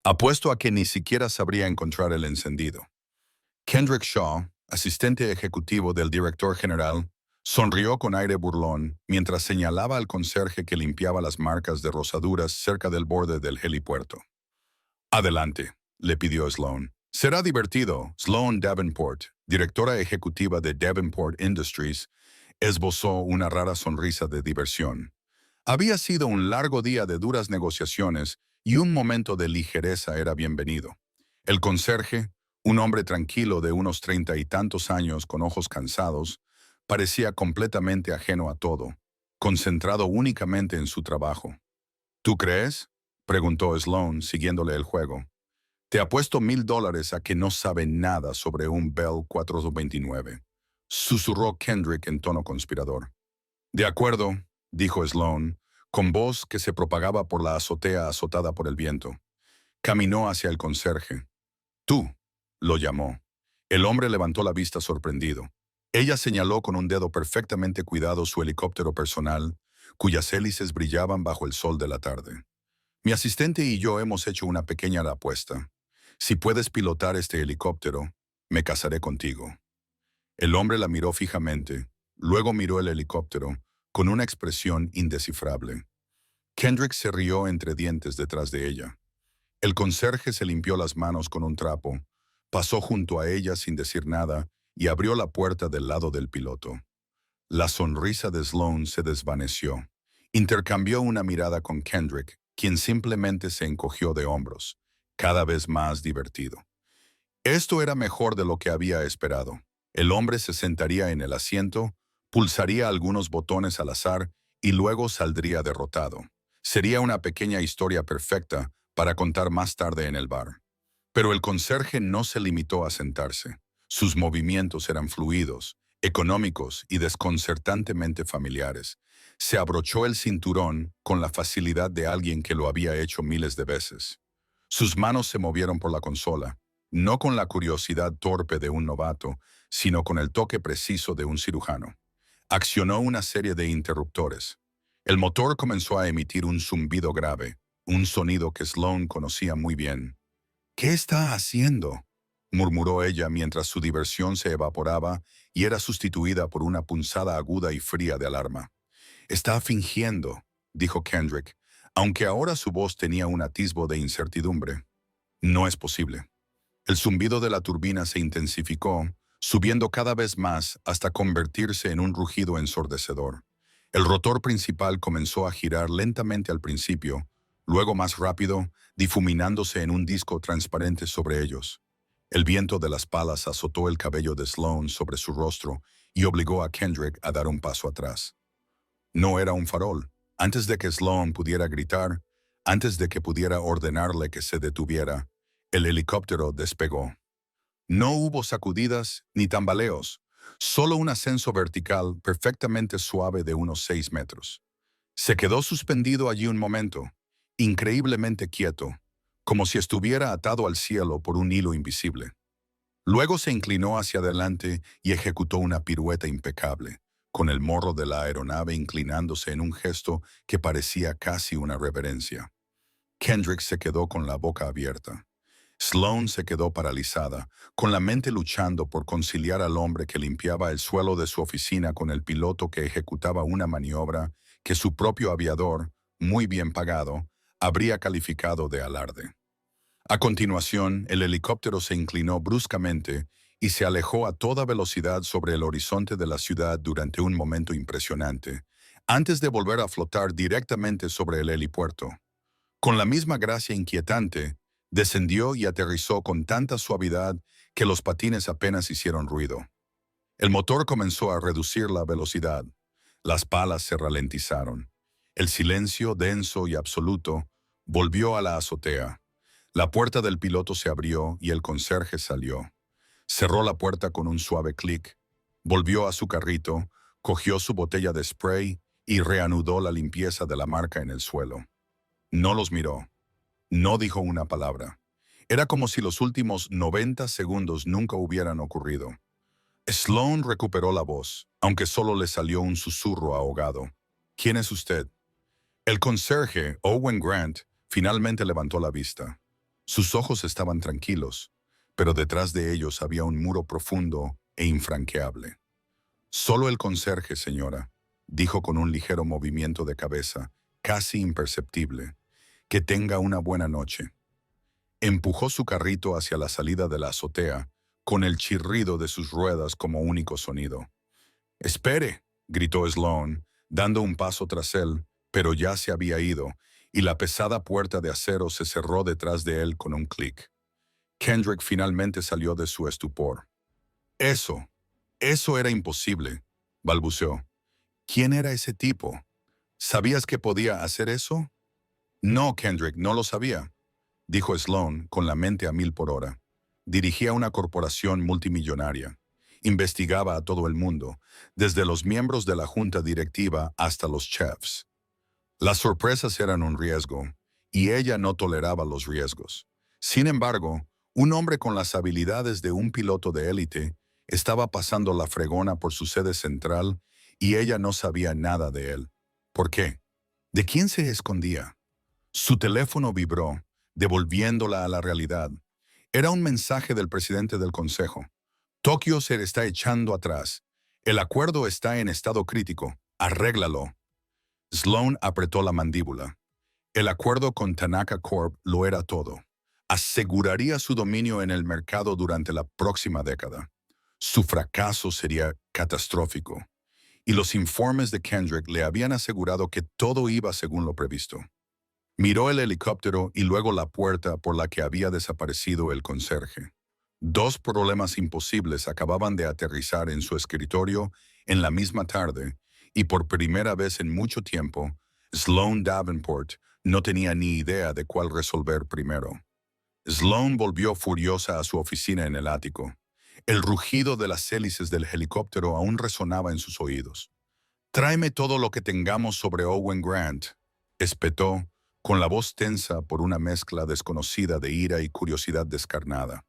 Apuesto a que ni siquiera sabría encontrar el encendido. Kendrick Shaw, asistente ejecutivo del director general, sonrió con aire burlón mientras señalaba al conserje que limpiaba las marcas de rosaduras cerca del borde del helipuerto. Adelante, le pidió Sloan. Será divertido. Sloan Davenport, directora ejecutiva de Davenport Industries, esbozó una rara sonrisa de diversión. Había sido un largo día de duras negociaciones y un momento de ligereza era bienvenido. El conserje, un hombre tranquilo de unos 30 y tantos años con ojos cansados, parecía completamente ajeno a todo, concentrado únicamente en su trabajo. ¿Tú crees?, preguntó Sloan, siguiéndole el juego. Te apuesto $1000 a que no sabe nada sobre un Bell 429, susurró Kendrick en tono conspirador. De acuerdo, dijo Sloan, con voz que se propagaba por la azotea azotada por el viento. Caminó hacia el conserje. Tú, lo llamó. El hombre levantó la vista sorprendido. Ella señaló con un dedo perfectamente cuidado su helicóptero personal, cuyas hélices brillaban bajo el sol de la tarde. Mi asistente y yo hemos hecho una pequeña apuesta. Si puedes pilotar este helicóptero, me casaré contigo. El hombre la miró fijamente, luego miró el helicóptero, con una expresión indescifrable. Kendrick se rió entre dientes detrás de ella. El conserje se limpió las manos con un trapo, pasó junto a ella sin decir nada y abrió la puerta del lado del piloto. La sonrisa de Sloan se desvaneció. Intercambió una mirada con Kendrick, quien simplemente se encogió de hombros, cada vez más divertido. Esto era mejor de lo que había esperado. El hombre se sentaría en el asiento, pulsaría algunos botones al azar y luego saldría derrotado. Sería una pequeña historia perfecta para contar más tarde en el bar. Pero el conserje no se limitó a sentarse. Sus movimientos eran fluidos, económicos y desconcertantemente familiares. Se abrochó el cinturón con la facilidad de alguien que lo había hecho miles de veces. Sus manos se movieron por la consola, no con la curiosidad torpe de un novato, sino con el toque preciso de un cirujano. Accionó una serie de interruptores. El motor comenzó a emitir un zumbido grave, un sonido que Sloan conocía muy bien. ¿Qué está haciendo?, murmuró ella mientras su diversión se evaporaba y era sustituida por una punzada aguda y fría de alarma. Está fingiendo, dijo Kendrick, aunque ahora su voz tenía un atisbo de incertidumbre. No es posible. El zumbido de la turbina se intensificó, subiendo cada vez más hasta convertirse en un rugido ensordecedor. El rotor principal comenzó a girar lentamente al principio, luego más rápido, difuminándose en un disco transparente sobre ellos. El viento de las palas azotó el cabello de Sloan sobre su rostro y obligó a Kendrick a dar un paso atrás. No era un farol. Antes de que Sloan pudiera gritar, antes de que pudiera ordenarle que se detuviera, el helicóptero despegó. No hubo sacudidas ni tambaleos, solo un ascenso vertical perfectamente suave de unos 6 metros. Se quedó suspendido allí un momento, increíblemente quieto, como si estuviera atado al cielo por un hilo invisible. Luego se inclinó hacia adelante y ejecutó una pirueta impecable, con el morro de la aeronave inclinándose en un gesto que parecía casi una reverencia. Kendrick se quedó con la boca abierta. Sloan se quedó paralizada, con la mente luchando por conciliar al hombre que limpiaba el suelo de su oficina con el piloto que ejecutaba una maniobra que su propio aviador, muy bien pagado, habría calificado de alarde. A continuación, el helicóptero se inclinó bruscamente y se alejó a toda velocidad sobre el horizonte de la ciudad durante un momento impresionante, antes de volver a flotar directamente sobre el helipuerto. Con la misma gracia inquietante, descendió y aterrizó con tanta suavidad que los patines apenas hicieron ruido. El motor comenzó a reducir la velocidad. Las palas se ralentizaron. El silencio denso y absoluto volvió a la azotea. La puerta del piloto se abrió y el conserje salió. Cerró la puerta con un suave clic, volvió a su carrito, cogió su botella de spray y reanudó la limpieza de la marca en el suelo. No los miró. No dijo una palabra. Era como si los últimos 90 segundos nunca hubieran ocurrido. Sloan recuperó la voz, aunque solo le salió un susurro ahogado. ¿Quién es usted? El conserje, Owen Grant, finalmente levantó la vista. Sus ojos estaban tranquilos, pero detrás de ellos había un muro profundo e infranqueable. Solo el conserje, señora, dijo con un ligero movimiento de cabeza, casi imperceptible. Que tenga una buena noche. Empujó su carrito hacia la salida de la azotea, con el chirrido de sus ruedas como único sonido. «Espere», gritó Sloan, dando un paso tras él, pero ya se había ido, y la pesada puerta de acero se cerró detrás de él con un clic. Kendrick finalmente salió de su estupor. Eso era imposible», balbuceó. «¿Quién era ese tipo? ¿Sabías que podía hacer eso?» «No, Kendrick, no lo sabía», dijo Sloan con la mente a 1000 por hora. Dirigía una corporación multimillonaria. Investigaba a todo el mundo, desde los miembros de la junta directiva hasta los chefs. Las sorpresas eran un riesgo, y ella no toleraba los riesgos. Sin embargo, un hombre con las habilidades de un piloto de élite estaba pasando la fregona por su sede central y ella no sabía nada de él. ¿Por qué? ¿De quién se escondía? Su teléfono vibró, devolviéndola a la realidad. Era un mensaje del presidente del consejo. «Tokio se está echando atrás. El acuerdo está en estado crítico. Arréglalo». Sloan apretó la mandíbula. El acuerdo con Tanaka Corp lo era todo. Aseguraría su dominio en el mercado durante la próxima década. Su fracaso sería catastrófico. Y los informes de Kendrick le habían asegurado que todo iba según lo previsto. Miró el helicóptero y luego la puerta por la que había desaparecido el conserje. Dos problemas imposibles acababan de aterrizar en su escritorio en la misma tarde, y por primera vez en mucho tiempo, Sloan Davenport no tenía ni idea de cuál resolver primero. Sloan volvió furiosa a su oficina en el ático. El rugido de las hélices del helicóptero aún resonaba en sus oídos. «Tráeme todo lo que tengamos sobre Owen Grant», espetó, con la voz tensa por una mezcla desconocida de ira y curiosidad descarnada.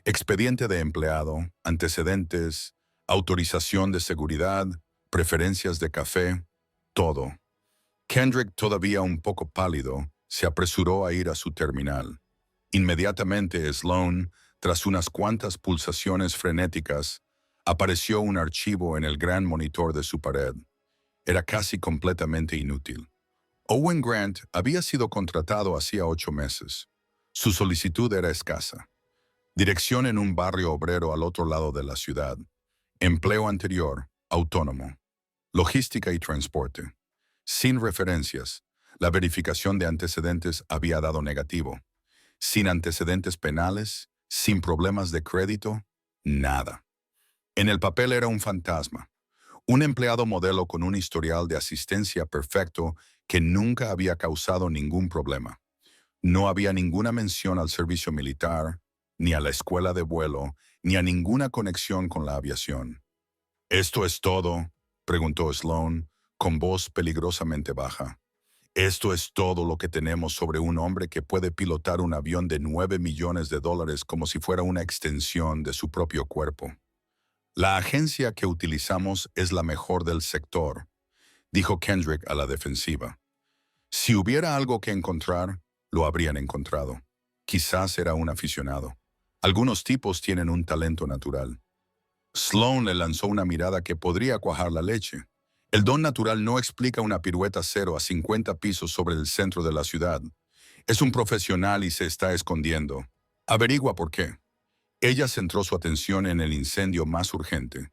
Expediente de empleado, antecedentes, autorización de seguridad, preferencias de café, todo. Kendrick, todavía un poco pálido, se apresuró a ir a su terminal. Inmediatamente Sloan, tras unas cuantas pulsaciones frenéticas, apareció un archivo en el gran monitor de su pared. Era casi completamente inútil. Owen Grant había sido contratado hacía 8 meses. Su solicitud era escasa. Dirección en un barrio obrero al otro lado de la ciudad. Empleo anterior, autónomo. Logística y transporte. Sin referencias, la verificación de antecedentes había dado negativo. Sin antecedentes penales, sin problemas de crédito, nada. En el papel era un fantasma. Un empleado modelo con un historial de asistencia perfecto que nunca había causado ningún problema. No había ninguna mención al servicio militar, ni a la escuela de vuelo, ni a ninguna conexión con la aviación. «¿Esto es todo?», preguntó Sloan, con voz peligrosamente baja. «¿Esto es todo lo que tenemos sobre un hombre que puede pilotar un avión de $9 millones como si fuera una extensión de su propio cuerpo?» «La agencia que utilizamos es la mejor del sector», dijo Kendrick a la defensiva. Si hubiera algo que encontrar, lo habrían encontrado. Quizás era un aficionado. Algunos tipos tienen un talento natural. Sloan le lanzó una mirada que podría cuajar la leche. El don natural no explica una pirueta 0 a 50 pisos sobre el centro de la ciudad. Es un profesional y se está escondiendo. Averigua por qué. Ella centró su atención en el incendio más urgente.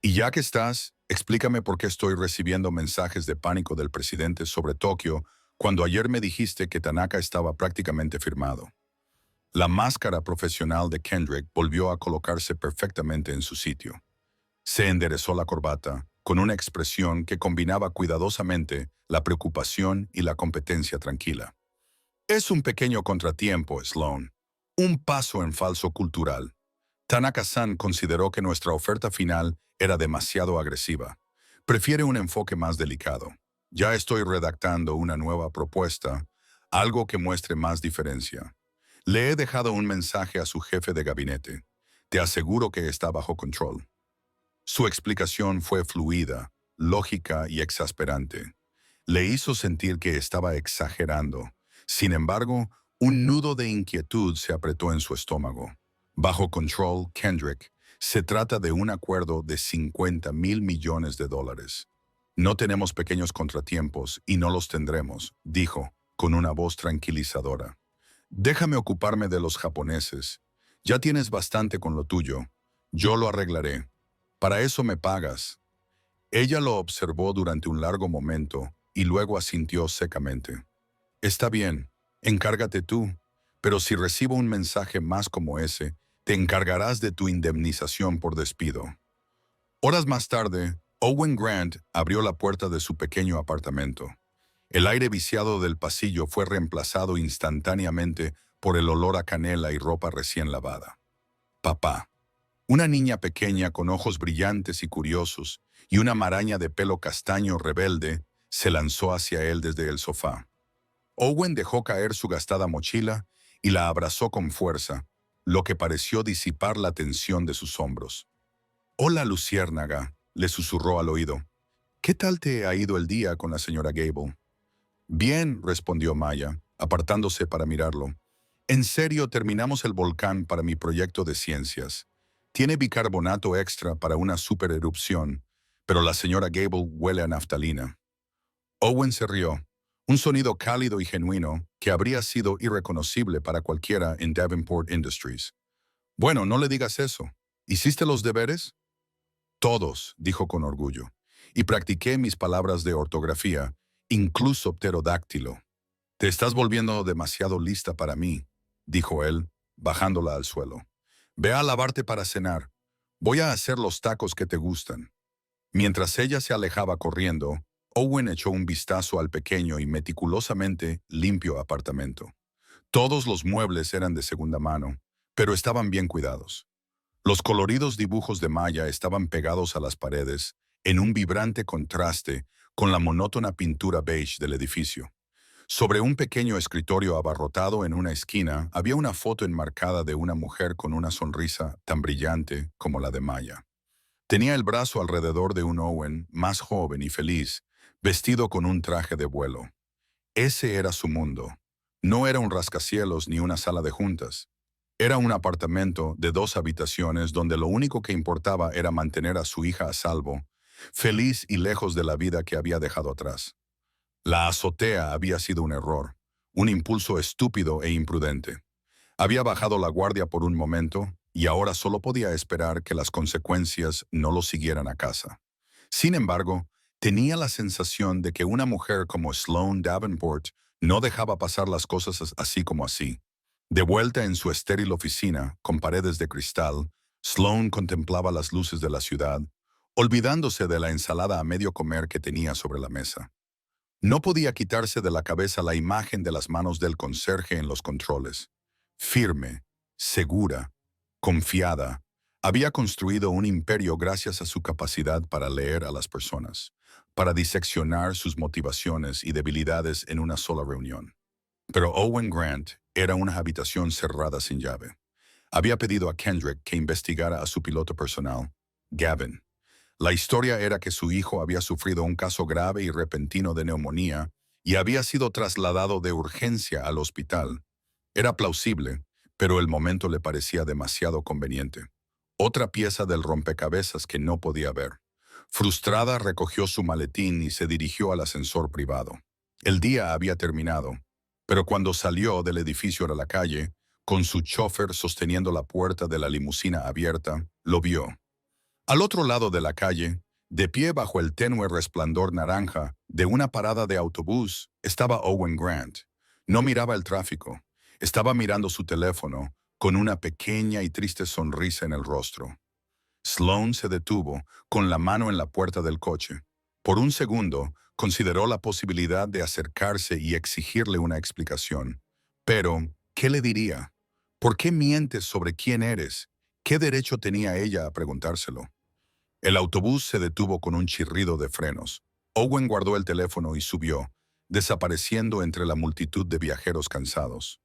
Y ya que estás, explícame por qué estoy recibiendo mensajes de pánico del presidente sobre Tokio cuando ayer me dijiste que Tanaka estaba prácticamente firmado. La máscara profesional de Kendrick volvió a colocarse perfectamente en su sitio. Se enderezó la corbata, con una expresión que combinaba cuidadosamente la preocupación y la competencia tranquila. «Es un pequeño contratiempo, Sloan. Un paso en falso cultural. Tanaka-san consideró que nuestra oferta final era demasiado agresiva. Prefiere un enfoque más delicado. Ya estoy redactando una nueva propuesta, algo que muestre más diferencia. Le he dejado un mensaje a su jefe de gabinete. Te aseguro que está bajo control». Su explicación fue fluida, lógica y exasperante. Le hizo sentir que estaba exagerando. Sin embargo, Un nudo de inquietud se apretó en su estómago. Bajo control, Kendrick. Se trata de un acuerdo de 50,000 millones de dólares. No tenemos pequeños contratiempos y no los tendremos, dijo, con una voz tranquilizadora. Déjame ocuparme de los japoneses. Ya tienes bastante con lo tuyo. Yo lo arreglaré. Para eso me pagas. Ella lo observó durante un largo momento y luego asintió secamente. Está bien, encárgate tú, pero si recibo un mensaje más como ese, te encargarás de tu indemnización por despido. Horas más tarde, Owen Grant abrió la puerta de su pequeño apartamento. El aire viciado del pasillo fue reemplazado instantáneamente por el olor a canela y ropa recién lavada. Papá. Una niña pequeña con ojos brillantes y curiosos y una maraña de pelo castaño rebelde se lanzó hacia él desde el sofá. Owen dejó caer su gastada mochila y la abrazó con fuerza, lo que pareció disipar la tensión de sus hombros. «Hola, luciérnaga», le susurró al oído. «¿Qué tal te ha ido el día con la señora Gable?» «Bien», respondió Maya, apartándose para mirarlo. «En serio, terminamos el volcán para mi proyecto de ciencias. Tiene bicarbonato extra para una supererupción, pero la señora Gable huele a naftalina». Owen se rió, un sonido cálido y genuino que habría sido irreconocible para cualquiera en Davenport Industries. «Bueno, no le digas eso. ¿Hiciste los deberes?» «Todos», dijo con orgullo, «y practiqué mis palabras de ortografía, incluso pterodáctilo». «Te estás volviendo demasiado lista para mí», dijo él, bajándola al suelo. «Ve a lavarte para cenar. Voy a hacer los tacos que te gustan». Mientras ella se alejaba corriendo, Owen echó un vistazo al pequeño y meticulosamente limpio apartamento. Todos los muebles eran de segunda mano, pero estaban bien cuidados. Los coloridos dibujos de Maya estaban pegados a las paredes, en un vibrante contraste con la monótona pintura beige del edificio. Sobre un pequeño escritorio abarrotado en una esquina había una foto enmarcada de una mujer con una sonrisa tan brillante como la de Maya. Tenía el brazo alrededor de un Owen más joven y feliz, vestido con un traje de vuelo. Ese era su mundo. No era un rascacielos ni una sala de juntas. Era un apartamento de 2 habitaciones donde lo único que importaba era mantener a su hija a salvo, feliz y lejos de la vida que había dejado atrás. La azotea había sido un error, un impulso estúpido e imprudente. Había bajado la guardia por un momento y ahora solo podía esperar que las consecuencias no lo siguieran a casa. Sin embargo, tenía la sensación de que una mujer como Sloane Davenport no dejaba pasar las cosas así como así. De vuelta en su estéril oficina, con paredes de cristal, Sloane contemplaba las luces de la ciudad, olvidándose de la ensalada a medio comer que tenía sobre la mesa. No podía quitarse de la cabeza la imagen de las manos del conserje en los controles. Firme, segura, confiada, había construido un imperio gracias a su capacidad para leer a las personas, para diseccionar sus motivaciones y debilidades en una sola reunión. Pero Owen Grant era una habitación cerrada sin llave. Había pedido a Kendrick que investigara a su piloto personal, Gavin. La historia era que su hijo había sufrido un caso grave y repentino de neumonía y había sido trasladado de urgencia al hospital. Era plausible, pero el momento le parecía demasiado conveniente. Otra pieza del rompecabezas que no podía ver. Frustrada, recogió su maletín y se dirigió al ascensor privado. El día había terminado, pero cuando salió del edificio a la calle, con su chofer sosteniendo la puerta de la limusina abierta, lo vio. Al otro lado de la calle, de pie bajo el tenue resplandor naranja de una parada de autobús, estaba Owen Grant. No miraba el tráfico. Estaba mirando su teléfono, con una pequeña y triste sonrisa en el rostro. Sloane se detuvo, con la mano en la puerta del coche. Por un segundo, consideró la posibilidad de acercarse y exigirle una explicación. Pero, ¿qué le diría? ¿Por qué mientes sobre quién eres? ¿Qué derecho tenía ella a preguntárselo? El autobús se detuvo con un chirrido de frenos. Owen guardó el teléfono y subió, desapareciendo entre la multitud de viajeros cansados.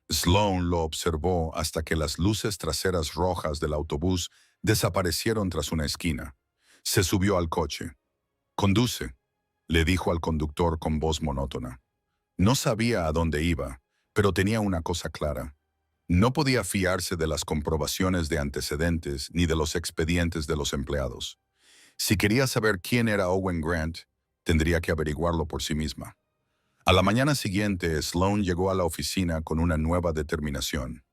Sloane lo observó hasta que las luces traseras rojas del autobús desaparecieron tras una esquina. Se subió al coche. «Conduce», le dijo al conductor con voz monótona. No sabía a dónde iba, pero tenía una cosa clara. No podía fiarse de las comprobaciones de antecedentes ni de los expedientes de los empleados. Si quería saber quién era Owen Grant, tendría que averiguarlo por sí misma. A la mañana siguiente, Sloan llegó a la oficina con una nueva determinación.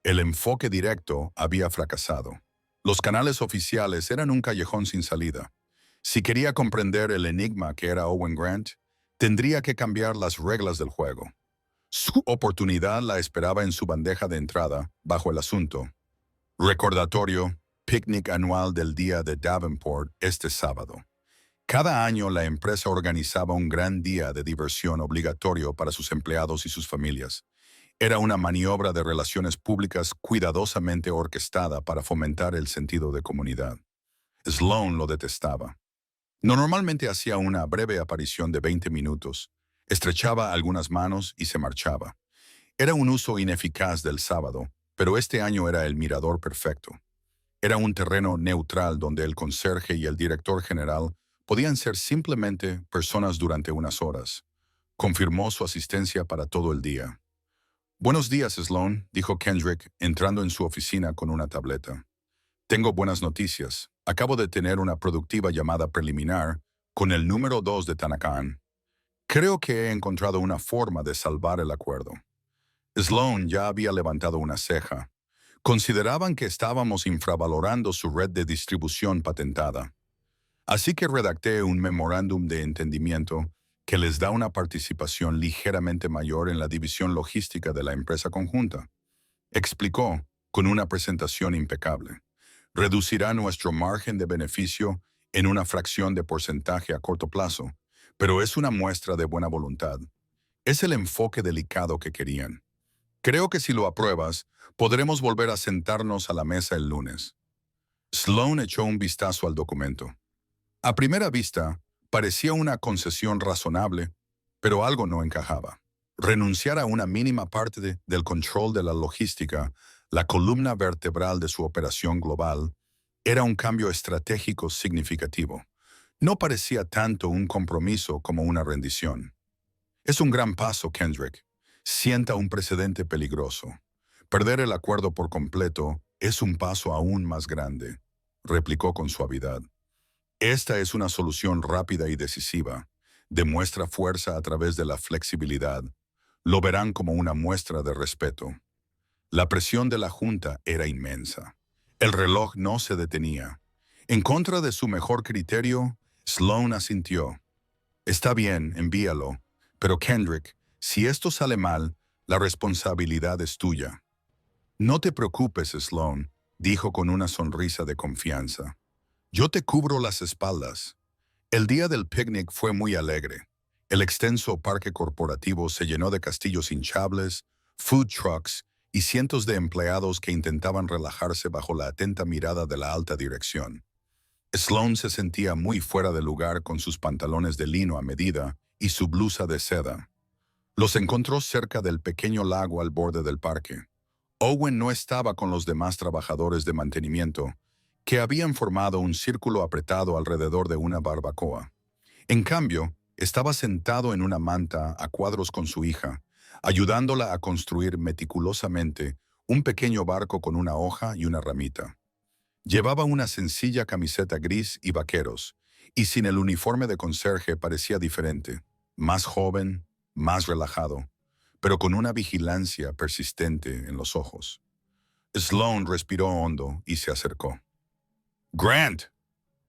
El enfoque directo había fracasado. Los canales oficiales eran un callejón sin salida. Si quería comprender el enigma que era Owen Grant, tendría que cambiar las reglas del juego. Su oportunidad la esperaba en su bandeja de entrada, bajo el asunto. Recordatorio, picnic anual del Día de Davenport este sábado. Cada año la empresa organizaba un gran día de diversión obligatorio para sus empleados y sus familias. Era una maniobra de relaciones públicas cuidadosamente orquestada para fomentar el sentido de comunidad. Sloan lo detestaba. Normalmente hacía una breve aparición de 20 minutos, estrechaba algunas manos y se marchaba. Era un uso ineficaz del sábado, pero este año era el mirador perfecto. Era un terreno neutral donde el conserje y el director general podían ser simplemente personas durante unas horas. Confirmó su asistencia para todo el día. «Buenos días, Sloan», dijo Kendrick, entrando en su oficina con una tableta. «Tengo buenas noticias. Acabo de tener una productiva llamada preliminar con el número 2 de Tanakan. Creo que he encontrado una forma de salvar el acuerdo». Sloan ya había levantado una ceja. Consideraban que estábamos infravalorando su red de distribución patentada. Así que redacté un memorándum de entendimiento que les da una participación ligeramente mayor en la división logística de la empresa conjunta. Explicó, con una presentación impecable. Reducirá nuestro margen de beneficio en una fracción de porcentaje a corto plazo, pero es una muestra de buena voluntad. Es el enfoque delicado que querían. Creo que si lo apruebas, podremos volver a sentarnos a la mesa el lunes. Sloan echó un vistazo al documento. A primera vista, parecía una concesión razonable, pero algo no encajaba. Renunciar a una mínima parte del control de la logística, la columna vertebral de su operación global, era un cambio estratégico significativo. No parecía tanto un compromiso como una rendición. «Es un gran paso, Kendrick. Sienta un precedente peligroso. Perder el acuerdo por completo es un paso aún más grande», replicó con suavidad. «Esta es una solución rápida y decisiva. Demuestra fuerza a través de la flexibilidad. Lo verán como una muestra de respeto». La presión de la Junta era inmensa. El reloj no se detenía. En contra de su mejor criterio, Sloan asintió. «Está bien, envíalo. Pero Kendrick, si esto sale mal, la responsabilidad es tuya». «No te preocupes, Sloan», dijo con una sonrisa de confianza. «Yo te cubro las espaldas». El día del picnic fue muy alegre. El extenso parque corporativo se llenó de castillos hinchables, food trucks y cientos de empleados que intentaban relajarse bajo la atenta mirada de la alta dirección. Sloan se sentía muy fuera de lugar con sus pantalones de lino a medida y su blusa de seda. Los encontró cerca del pequeño lago al borde del parque. Owen no estaba con los demás trabajadores de mantenimiento, que habían formado un círculo apretado alrededor de una barbacoa. En cambio, estaba sentado en una manta a cuadros con su hija, ayudándola a construir meticulosamente un pequeño barco con una hoja y una ramita. Llevaba una sencilla camiseta gris y vaqueros, y sin el uniforme de conserje parecía diferente, más joven, más relajado, pero con una vigilancia persistente en los ojos. Sloan respiró hondo y se acercó. «Grant».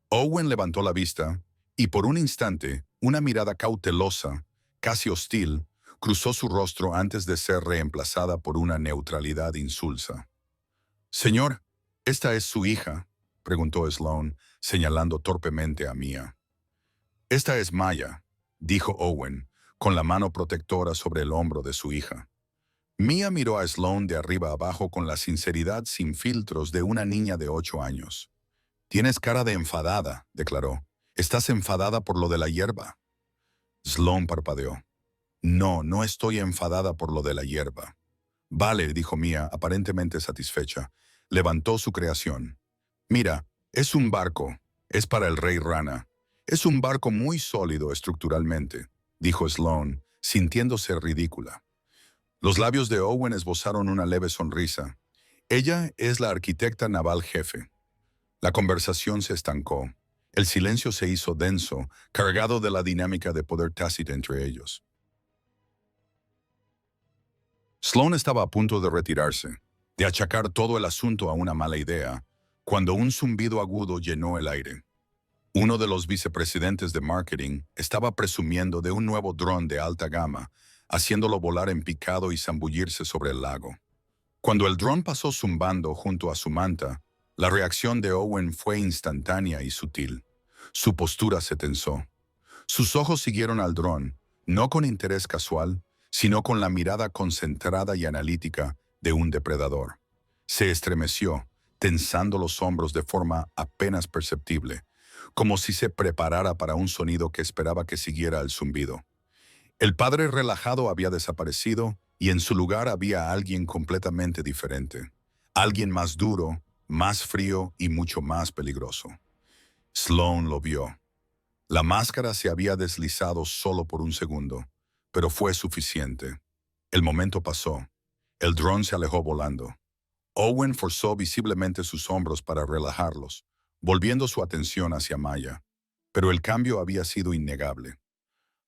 Owen levantó la vista y por un instante una mirada cautelosa, casi hostil, cruzó su rostro antes de ser reemplazada por una neutralidad insulsa. «Señor, ¿esta es su hija?», preguntó Sloan, señalando torpemente a Mia. «Esta es Maya», dijo Owen, con la mano protectora sobre el hombro de su hija. Mia miró a Sloan de arriba abajo con la sinceridad sin filtros de una niña de 8 años. «Tienes cara de enfadada», declaró. «¿Estás enfadada por lo de la hierba?» Sloan parpadeó. «No, no estoy enfadada por lo de la hierba». «Vale», dijo Mia, aparentemente satisfecha. Levantó su creación. «Mira, es un barco. Es para el Rey Rana. Es un barco muy sólido estructuralmente», dijo Sloan, sintiéndose ridícula. Los labios de Owen esbozaron una leve sonrisa. Ella es la arquitecta naval jefe. La conversación se estancó. El silencio se hizo denso, cargado de la dinámica de poder tácita entre ellos. Sloan estaba a punto de retirarse, de achacar todo el asunto a una mala idea, cuando un zumbido agudo llenó el aire. Uno de los vicepresidentes de marketing estaba presumiendo de un nuevo dron de alta gama, haciéndolo volar en picado y zambullirse sobre el lago. Cuando el dron pasó zumbando junto a su manta, la reacción de Owen fue instantánea y sutil. Su postura se tensó. Sus ojos siguieron al dron, no con interés casual, sino con la mirada concentrada y analítica de un depredador. Se estremeció, tensando los hombros de forma apenas perceptible, como si se preparara para un sonido que esperaba que siguiera el zumbido. El padre relajado había desaparecido y en su lugar había alguien completamente diferente. Alguien más duro, más frío y mucho más peligroso. Sloan lo vio. La máscara se había deslizado solo por un segundo, pero fue suficiente. El momento pasó. El dron se alejó volando. Owen forzó visiblemente sus hombros para relajarlos, volviendo su atención hacia Maya. Pero el cambio había sido innegable.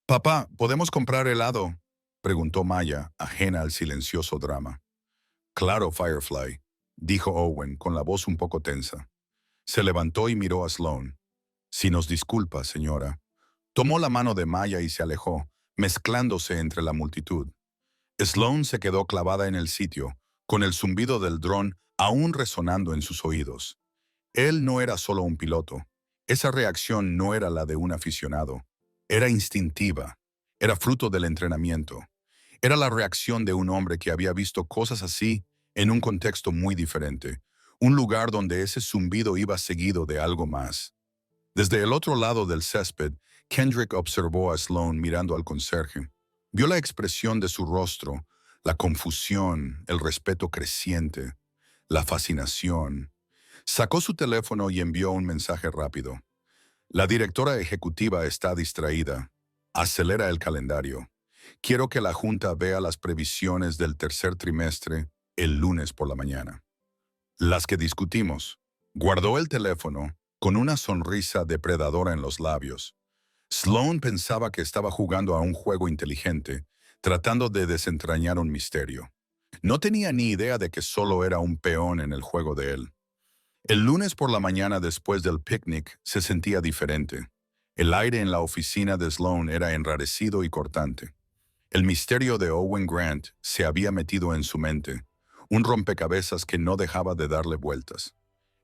«Papá, ¿podemos comprar helado?», preguntó Maya, ajena al silencioso drama. «Claro, Firefly», dijo Owen con la voz un poco tensa. Se levantó y miró a Sloan. «Si nos disculpa, señora». Tomó la mano de Maya y se alejó, mezclándose entre la multitud. Sloan se quedó clavada en el sitio, con el zumbido del dron aún resonando en sus oídos. Él no era solo un piloto. Esa reacción no era la de un aficionado. Era instintiva. Era fruto del entrenamiento. Era la reacción de un hombre que había visto cosas así en un contexto muy diferente. Un lugar donde ese zumbido iba seguido de algo más. Desde el otro lado del césped, Kendrick observó a Sloan mirando al conserje. Vio la expresión de su rostro, la confusión, el respeto creciente, la fascinación. Sacó su teléfono y envió un mensaje rápido. «La directora ejecutiva está distraída. Acelera el calendario. Quiero que la Junta vea las previsiones del tercer trimestre el lunes por la mañana». «Las que discutimos». Guardó el teléfono con una sonrisa depredadora en los labios. Sloan pensaba que estaba jugando a un juego inteligente, tratando de desentrañar un misterio. No tenía ni idea de que solo era un peón en el juego de él. El lunes por la mañana después del picnic se sentía diferente. El aire en la oficina de Sloan era enrarecido y cortante. El misterio de Owen Grant se había metido en su mente, un rompecabezas que no dejaba de darle vueltas.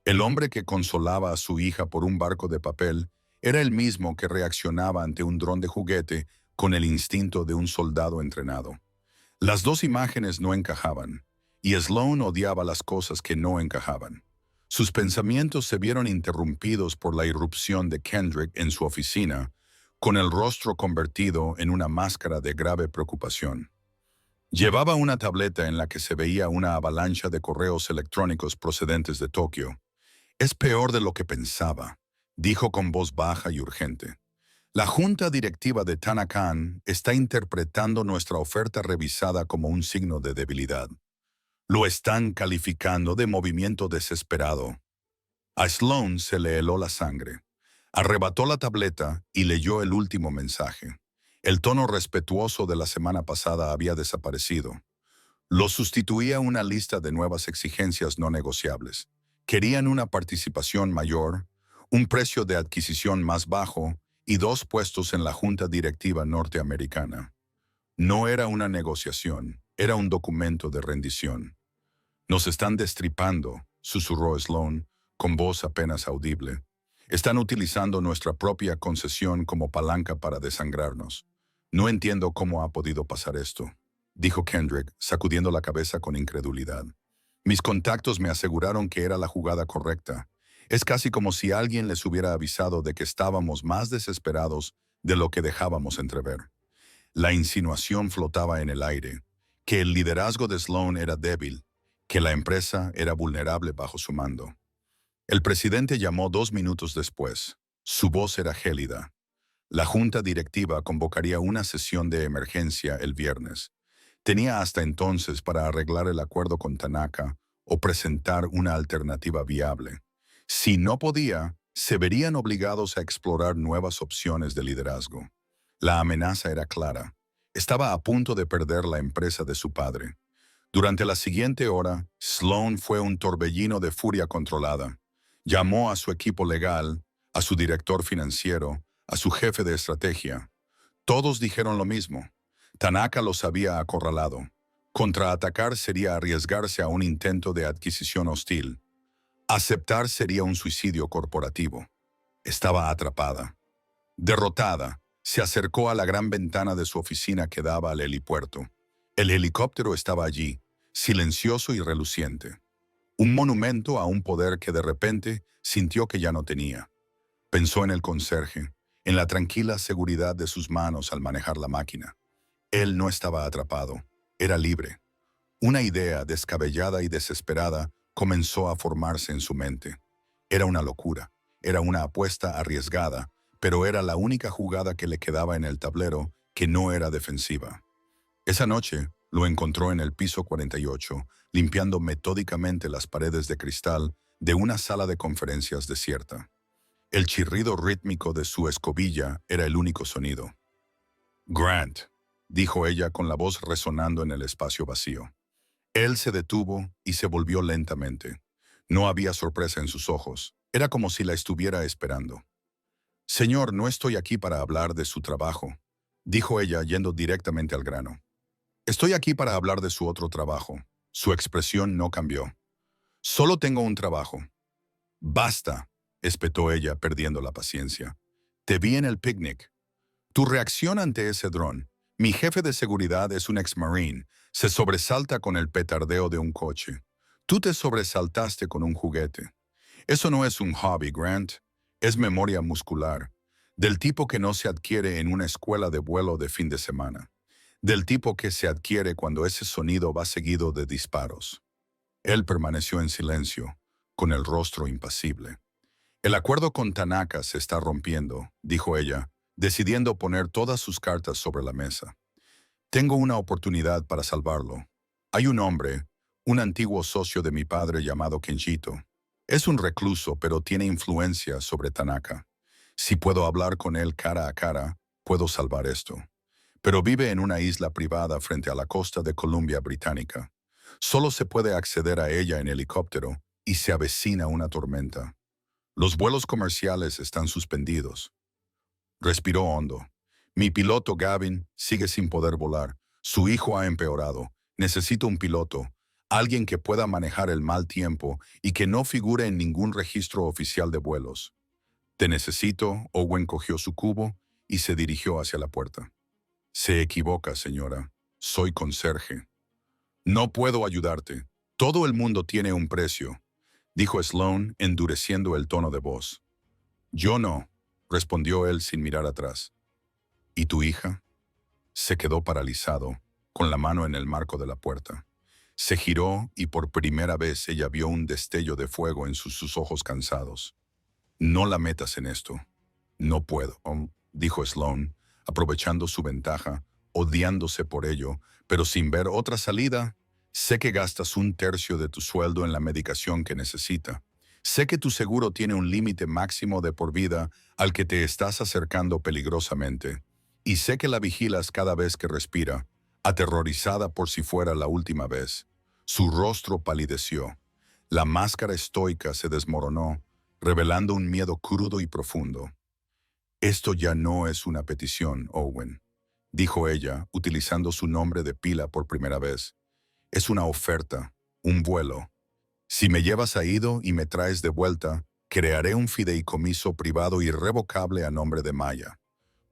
El hombre que consolaba a su hija por un barco de papel era el mismo que reaccionaba ante un dron de juguete con el instinto de un soldado entrenado. Las dos imágenes no encajaban, y Sloan odiaba las cosas que no encajaban. Sus pensamientos se vieron interrumpidos por la irrupción de Kendrick en su oficina, con el rostro convertido en una máscara de grave preocupación. Llevaba una tableta en la que se veía una avalancha de correos electrónicos procedentes de Tokio. «Es peor de lo que pensaba», dijo con voz baja y urgente. «La junta directiva de Tanakan está interpretando nuestra oferta revisada como un signo de debilidad. Lo están calificando de movimiento desesperado». A Sloan se le heló la sangre. Arrebató la tableta y leyó el último mensaje. El tono respetuoso de la semana pasada había desaparecido. Lo sustituía una lista de nuevas exigencias no negociables. Querían una participación mayor, un precio de adquisición más bajo y 2 puestos en la junta directiva norteamericana. No era una negociación, era un documento de rendición. «Nos están destripando», susurró Sloan, con voz apenas audible. «Están utilizando nuestra propia concesión como palanca para desangrarnos. No entiendo cómo ha podido pasar esto», dijo Kendrick, sacudiendo la cabeza con incredulidad. «Mis contactos me aseguraron que era la jugada correcta. Es casi como si alguien les hubiera avisado de que estábamos más desesperados de lo que dejábamos entrever». La insinuación flotaba en el aire, que el liderazgo de Sloan era débil, que la empresa era vulnerable bajo su mando. El presidente llamó 2 minutos después. Su voz era gélida. La junta directiva convocaría una sesión de emergencia el viernes. Tenía hasta entonces para arreglar el acuerdo con Tanaka o presentar una alternativa viable. Si no podía, se verían obligados a explorar nuevas opciones de liderazgo. La amenaza era clara. Estaba a punto de perder la empresa de su padre. Durante la siguiente hora, Sloan fue un torbellino de furia controlada. Llamó a su equipo legal, a su director financiero, a su jefe de estrategia. Todos dijeron lo mismo. Tanaka los había acorralado. Contraatacar sería arriesgarse a un intento de adquisición hostil. Aceptar sería un suicidio corporativo. Estaba atrapada. Derrotada, se acercó a la gran ventana de su oficina que daba al helipuerto. El helicóptero estaba allí, silencioso y reluciente. Un monumento a un poder que de repente sintió que ya no tenía. Pensó en el conserje, en la tranquila seguridad de sus manos al manejar la máquina. Él no estaba atrapado, era libre. Una idea descabellada y desesperada comenzó a formarse en su mente. Era una locura, era una apuesta arriesgada, pero era la única jugada que le quedaba en el tablero que no era defensiva. Esa noche lo encontró en el piso 48, limpiando metódicamente las paredes de cristal de una sala de conferencias desierta. El chirrido rítmico de su escobilla era el único sonido. «Grant», dijo ella con la voz resonando en el espacio vacío. Él se detuvo y se volvió lentamente. No había sorpresa en sus ojos. Era como si la estuviera esperando. «Señor, no estoy aquí para hablar de su trabajo», dijo ella yendo directamente al grano. «Estoy aquí para hablar de su otro trabajo». Su expresión no cambió. «Solo tengo un trabajo». «Basta», espetó ella, perdiendo la paciencia. «Te vi en el picnic. Tu reacción ante ese dron. Mi jefe de seguridad es un ex-marine. Se sobresalta con el petardeo de un coche. Tú te sobresaltaste con un juguete. Eso no es un hobby, Grant. Es memoria muscular. Del tipo que no se adquiere en una escuela de vuelo de fin de semana. Del tipo que se adquiere cuando ese sonido va seguido de disparos». Él permaneció en silencio, con el rostro impasible. «El acuerdo con Tanaka se está rompiendo», dijo ella, decidiendo poner todas sus cartas sobre la mesa. «Tengo una oportunidad para salvarlo. Hay un hombre, un antiguo socio de mi padre llamado Kenjito. Es un recluso, pero tiene influencia sobre Tanaka. Si puedo hablar con él cara a cara, puedo salvar esto. Pero vive en una isla privada frente a la costa de Columbia Británica. Solo se puede acceder a ella en helicóptero y se avecina una tormenta. Los vuelos comerciales están suspendidos». Respiró hondo. «Mi piloto Gavin sigue sin poder volar. Su hijo ha empeorado. Necesito un piloto, alguien que pueda manejar el mal tiempo y que no figure en ningún registro oficial de vuelos». «Te necesito», Owen cogió su cubo y se dirigió hacia la puerta. «Se equivoca, señora. Soy conserje». «No puedo ayudarte. Todo el mundo tiene un precio», dijo Sloan, endureciendo el tono de voz. «Yo no», respondió él sin mirar atrás. «¿Y tu hija?» Se quedó paralizado, con la mano en el marco de la puerta. Se giró y por primera vez ella vio un destello de fuego en sus ojos cansados. «No la metas en esto». «No puedo», dijo Sloan, aprovechando su ventaja, odiándose por ello, pero sin ver otra salida. «Sé que gastas un tercio de tu sueldo en la medicación que necesita. Sé que tu seguro tiene un límite máximo de por vida al que te estás acercando peligrosamente. Y sé que la vigilas cada vez que respira, aterrorizada por si fuera la última vez». Su rostro palideció. La máscara estoica se desmoronó, revelando un miedo crudo y profundo. «Esto ya no es una petición, Owen», dijo ella, utilizando su nombre de pila por primera vez. «Es una oferta, un vuelo. Si me llevas a Ido y me traes de vuelta, crearé un fideicomiso privado irrevocable a nombre de Maya.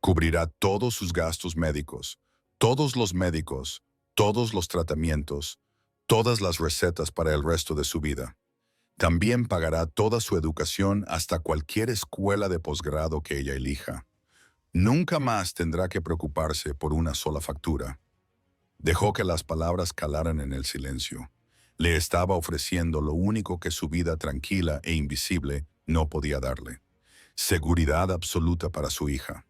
Cubrirá todos sus gastos médicos, todos los médicos, todos los tratamientos, todas las recetas para el resto de su vida. También pagará toda su educación hasta cualquier escuela de posgrado que ella elija. Nunca más tendrá que preocuparse por una sola factura». Dejó que las palabras calaran en el silencio. Le estaba ofreciendo lo único que su vida tranquila e invisible no podía darle: seguridad absoluta para su hija.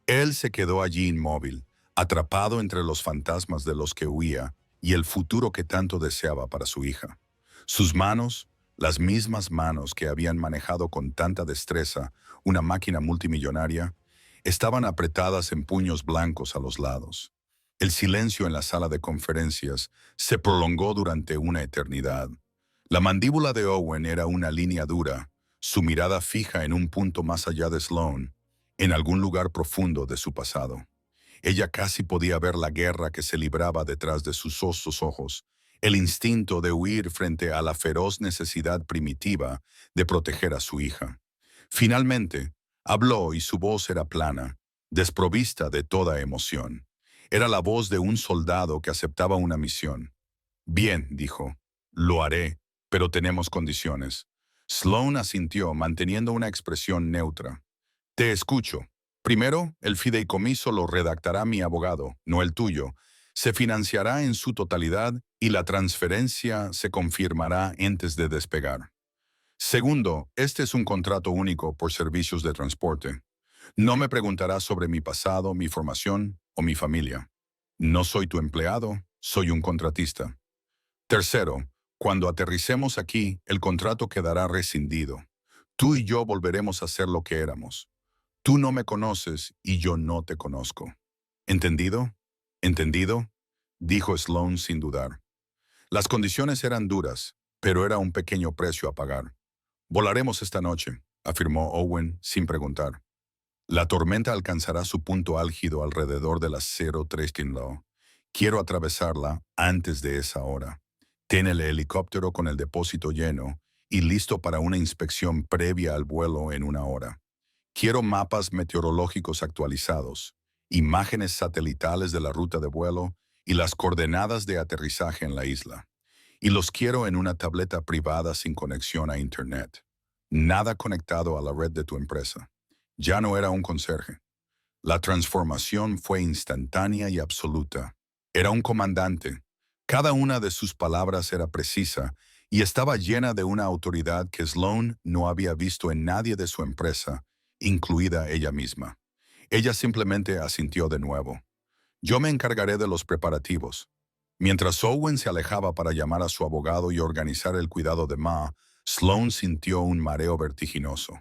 Él se quedó allí inmóvil, atrapado entre los fantasmas de los que huía y el futuro que tanto deseaba para su hija. Sus manos, las mismas manos que habían manejado con tanta destreza una máquina multimillonaria, estaban apretadas en puños blancos a los lados. El silencio en la sala de conferencias se prolongó durante una eternidad. La mandíbula de Owen era una línea dura, su mirada fija en un punto más allá de Sloan, en algún lugar profundo de su pasado. Ella casi podía ver la guerra que se libraba detrás de sus ostos ojos, el instinto de huir frente a la feroz necesidad primitiva de proteger a su hija. Finalmente, habló y su voz era plana, desprovista de toda emoción. Era la voz de un soldado que aceptaba una misión. Bien, dijo, lo haré, pero tenemos condiciones. Sloan asintió, manteniendo una expresión neutra. Te escucho. Primero, el fideicomiso lo redactará mi abogado, no el tuyo. Se financiará en su totalidad y la transferencia se confirmará antes de despegar. Segundo, este es un contrato único por servicios de transporte. No me preguntarás sobre mi pasado, mi formación o mi familia. No soy tu empleado, soy un contratista. Tercero, cuando aterricemos aquí, el contrato quedará rescindido. Tú y yo volveremos a ser lo que éramos. Tú no me conoces y yo no te conozco. ¿Entendido? ¿Entendido? Dijo Sloan sin dudar. Las condiciones eran duras, pero era un pequeño precio a pagar. Volaremos esta noche, afirmó Owen sin preguntar. La tormenta alcanzará su punto álgido alrededor de las 03 Law. Quiero atravesarla antes de esa hora. Ten el helicóptero con el depósito lleno y listo para una inspección previa al vuelo en una hora. Quiero mapas meteorológicos actualizados, imágenes satelitales de la ruta de vuelo y las coordenadas de aterrizaje en la isla. Y los quiero en una tableta privada sin conexión a Internet. Nada conectado a la red de tu empresa. Ya no era un conserje. La transformación fue instantánea y absoluta. Era un comandante. Cada una de sus palabras era precisa y estaba llena de una autoridad que Sloan no había visto en nadie de su empresa, incluida ella misma. Ella simplemente asintió de nuevo. Yo me encargaré de los preparativos. Mientras Owen se alejaba para llamar a su abogado y organizar el cuidado de Ma, Sloan sintió un mareo vertiginoso.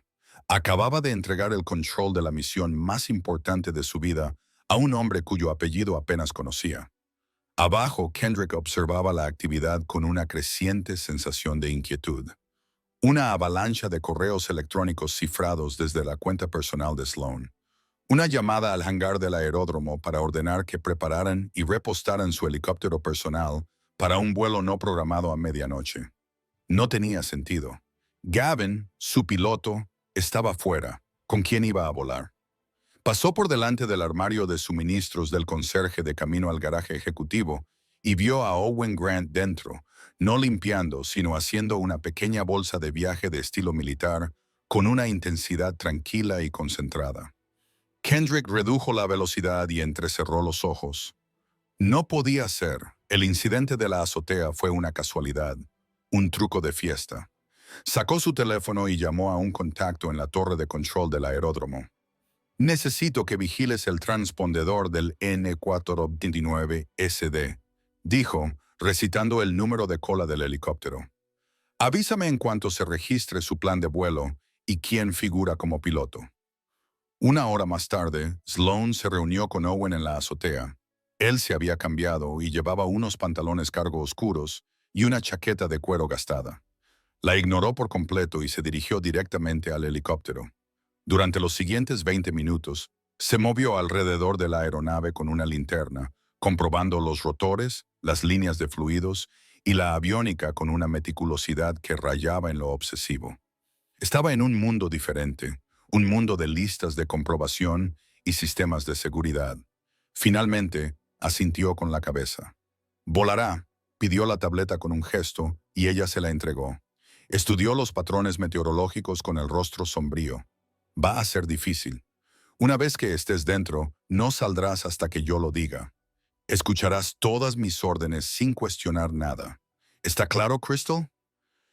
Acababa de entregar el control de la misión más importante de su vida a un hombre cuyo apellido apenas conocía. Abajo, Kendrick observaba la actividad con una creciente sensación de inquietud. Una avalancha de correos electrónicos cifrados desde la cuenta personal de Sloan. Una llamada al hangar del aeródromo para ordenar que prepararan y repostaran su helicóptero personal para un vuelo no programado a medianoche. No tenía sentido. Gavin, su piloto, estaba fuera. ¿Con quién iba a volar? Pasó por delante del armario de suministros del conserje de camino al garaje ejecutivo y vio a Owen Grant dentro, no limpiando, sino haciendo una pequeña bolsa de viaje de estilo militar con una intensidad tranquila y concentrada. Kendrick redujo la velocidad y entrecerró los ojos. No podía ser. El incidente de la azotea fue una casualidad, un truco de fiesta. Sacó su teléfono y llamó a un contacto en la torre de control del aeródromo. Necesito que vigiles el transpondedor del N429SD, dijo, recitando el número de cola del helicóptero. Avísame en cuanto se registre su plan de vuelo y quién figura como piloto. Una hora más tarde, Sloan se reunió con Owen en la azotea. Él se había cambiado y llevaba unos pantalones cargo oscuros y una chaqueta de cuero gastada. La ignoró por completo y se dirigió directamente al helicóptero. Durante los siguientes 20 minutos, se movió alrededor de la aeronave con una linterna, comprobando los rotores, las líneas de fluidos y la aviónica con una meticulosidad que rayaba en lo obsesivo. Estaba en un mundo diferente, un mundo de listas de comprobación y sistemas de seguridad. Finalmente, asintió con la cabeza. Volará, pidió la tableta con un gesto y ella se la entregó. Estudió los patrones meteorológicos con el rostro sombrío. Va a ser difícil. Una vez que estés dentro, no saldrás hasta que yo lo diga. Escucharás todas mis órdenes sin cuestionar nada. ¿Está claro, Crystal?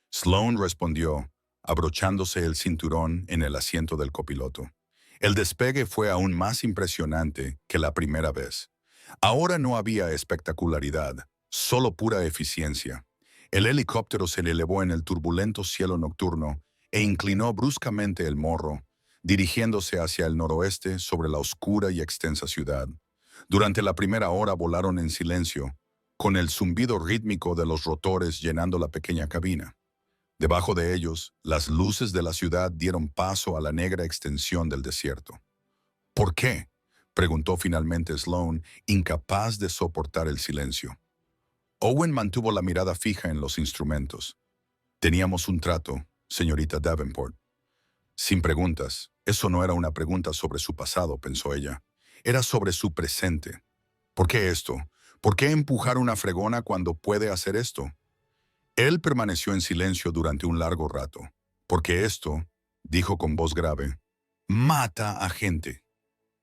Sloan respondió, abrochándose el cinturón en el asiento del copiloto. El despegue fue aún más impresionante que la primera vez. Ahora no había espectacularidad, solo pura eficiencia. El helicóptero se le elevó en el turbulento cielo nocturno e inclinó bruscamente el morro, dirigiéndose hacia el noroeste sobre la oscura y extensa ciudad. Durante la primera hora volaron en silencio, con el zumbido rítmico de los rotores llenando la pequeña cabina. Debajo de ellos, las luces de la ciudad dieron paso a la negra extensión del desierto. ¿Por qué?, preguntó finalmente Sloan, incapaz de soportar el silencio. Owen mantuvo la mirada fija en los instrumentos. Teníamos un trato, señorita Davenport. Sin preguntas. Eso no era una pregunta sobre su pasado, pensó ella. Era sobre su presente. ¿Por qué esto? ¿Por qué empujar una fregona cuando puede hacer esto? Él permaneció en silencio durante un largo rato. Porque esto, dijo con voz grave, mata a gente.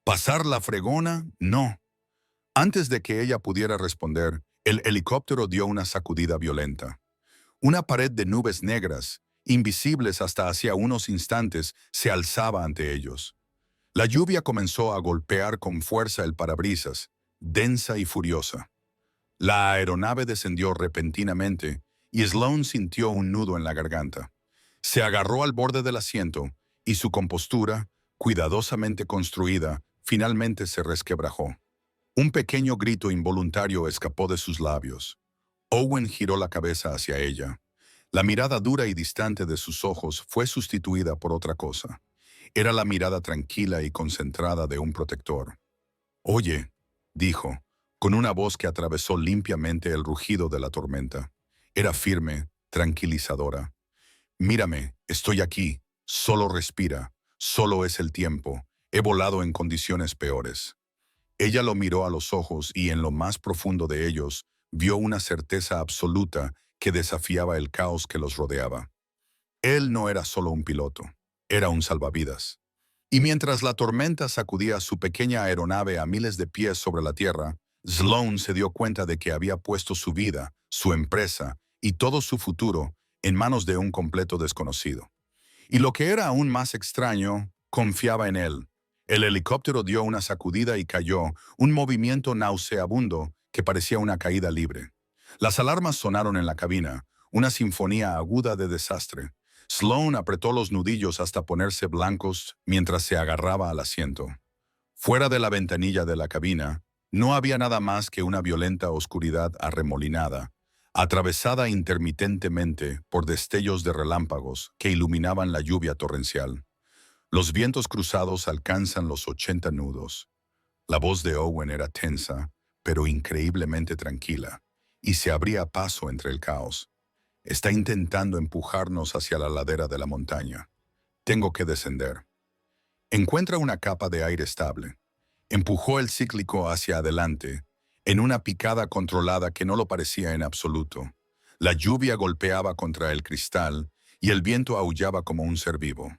¿Pasar la fregona? No. Antes de que ella pudiera responder, el helicóptero dio una sacudida violenta. Una pared de nubes negras, invisibles hasta hacía unos instantes, se alzaba ante ellos. La lluvia comenzó a golpear con fuerza el parabrisas, densa y furiosa. La aeronave descendió repentinamente y Sloan sintió un nudo en la garganta. Se agarró al borde del asiento y su compostura, cuidadosamente construida, finalmente se resquebrajó. Un pequeño grito involuntario escapó de sus labios. Owen giró la cabeza hacia ella. La mirada dura y distante de sus ojos fue sustituida por otra cosa. Era la mirada tranquila y concentrada de un protector. «Oye», dijo, con una voz que atravesó limpiamente el rugido de la tormenta. Era firme, tranquilizadora. «Mírame, estoy aquí. Solo respira. Solo es el tiempo. He volado en condiciones peores». Ella lo miró a los ojos y en lo más profundo de ellos vio una certeza absoluta que desafiaba el caos que los rodeaba. Él no era solo un piloto, era un salvavidas. Y mientras la tormenta sacudía su pequeña aeronave a miles de pies sobre la tierra, Sloan se dio cuenta de que había puesto su vida, su empresa y todo su futuro en manos de un completo desconocido. Y lo que era aún más extraño, confiaba en él. El helicóptero dio una sacudida y cayó, un movimiento nauseabundo que parecía una caída libre. Las alarmas sonaron en la cabina, una sinfonía aguda de desastre. Sloan apretó los nudillos hasta ponerse blancos mientras se agarraba al asiento. Fuera de la ventanilla de la cabina, no había nada más que una violenta oscuridad arremolinada, atravesada intermitentemente por destellos de relámpagos que iluminaban la lluvia torrencial. Los vientos cruzados alcanzan los 80 nudos. La voz de Owen era tensa, pero increíblemente tranquila, y se abría paso entre el caos. Está intentando empujarnos hacia la ladera de la montaña. Tengo que descender. Encuentra una capa de aire estable. Empujó el cíclico hacia adelante, en una picada controlada que no lo parecía en absoluto. La lluvia golpeaba contra el cristal y el viento aullaba como un ser vivo.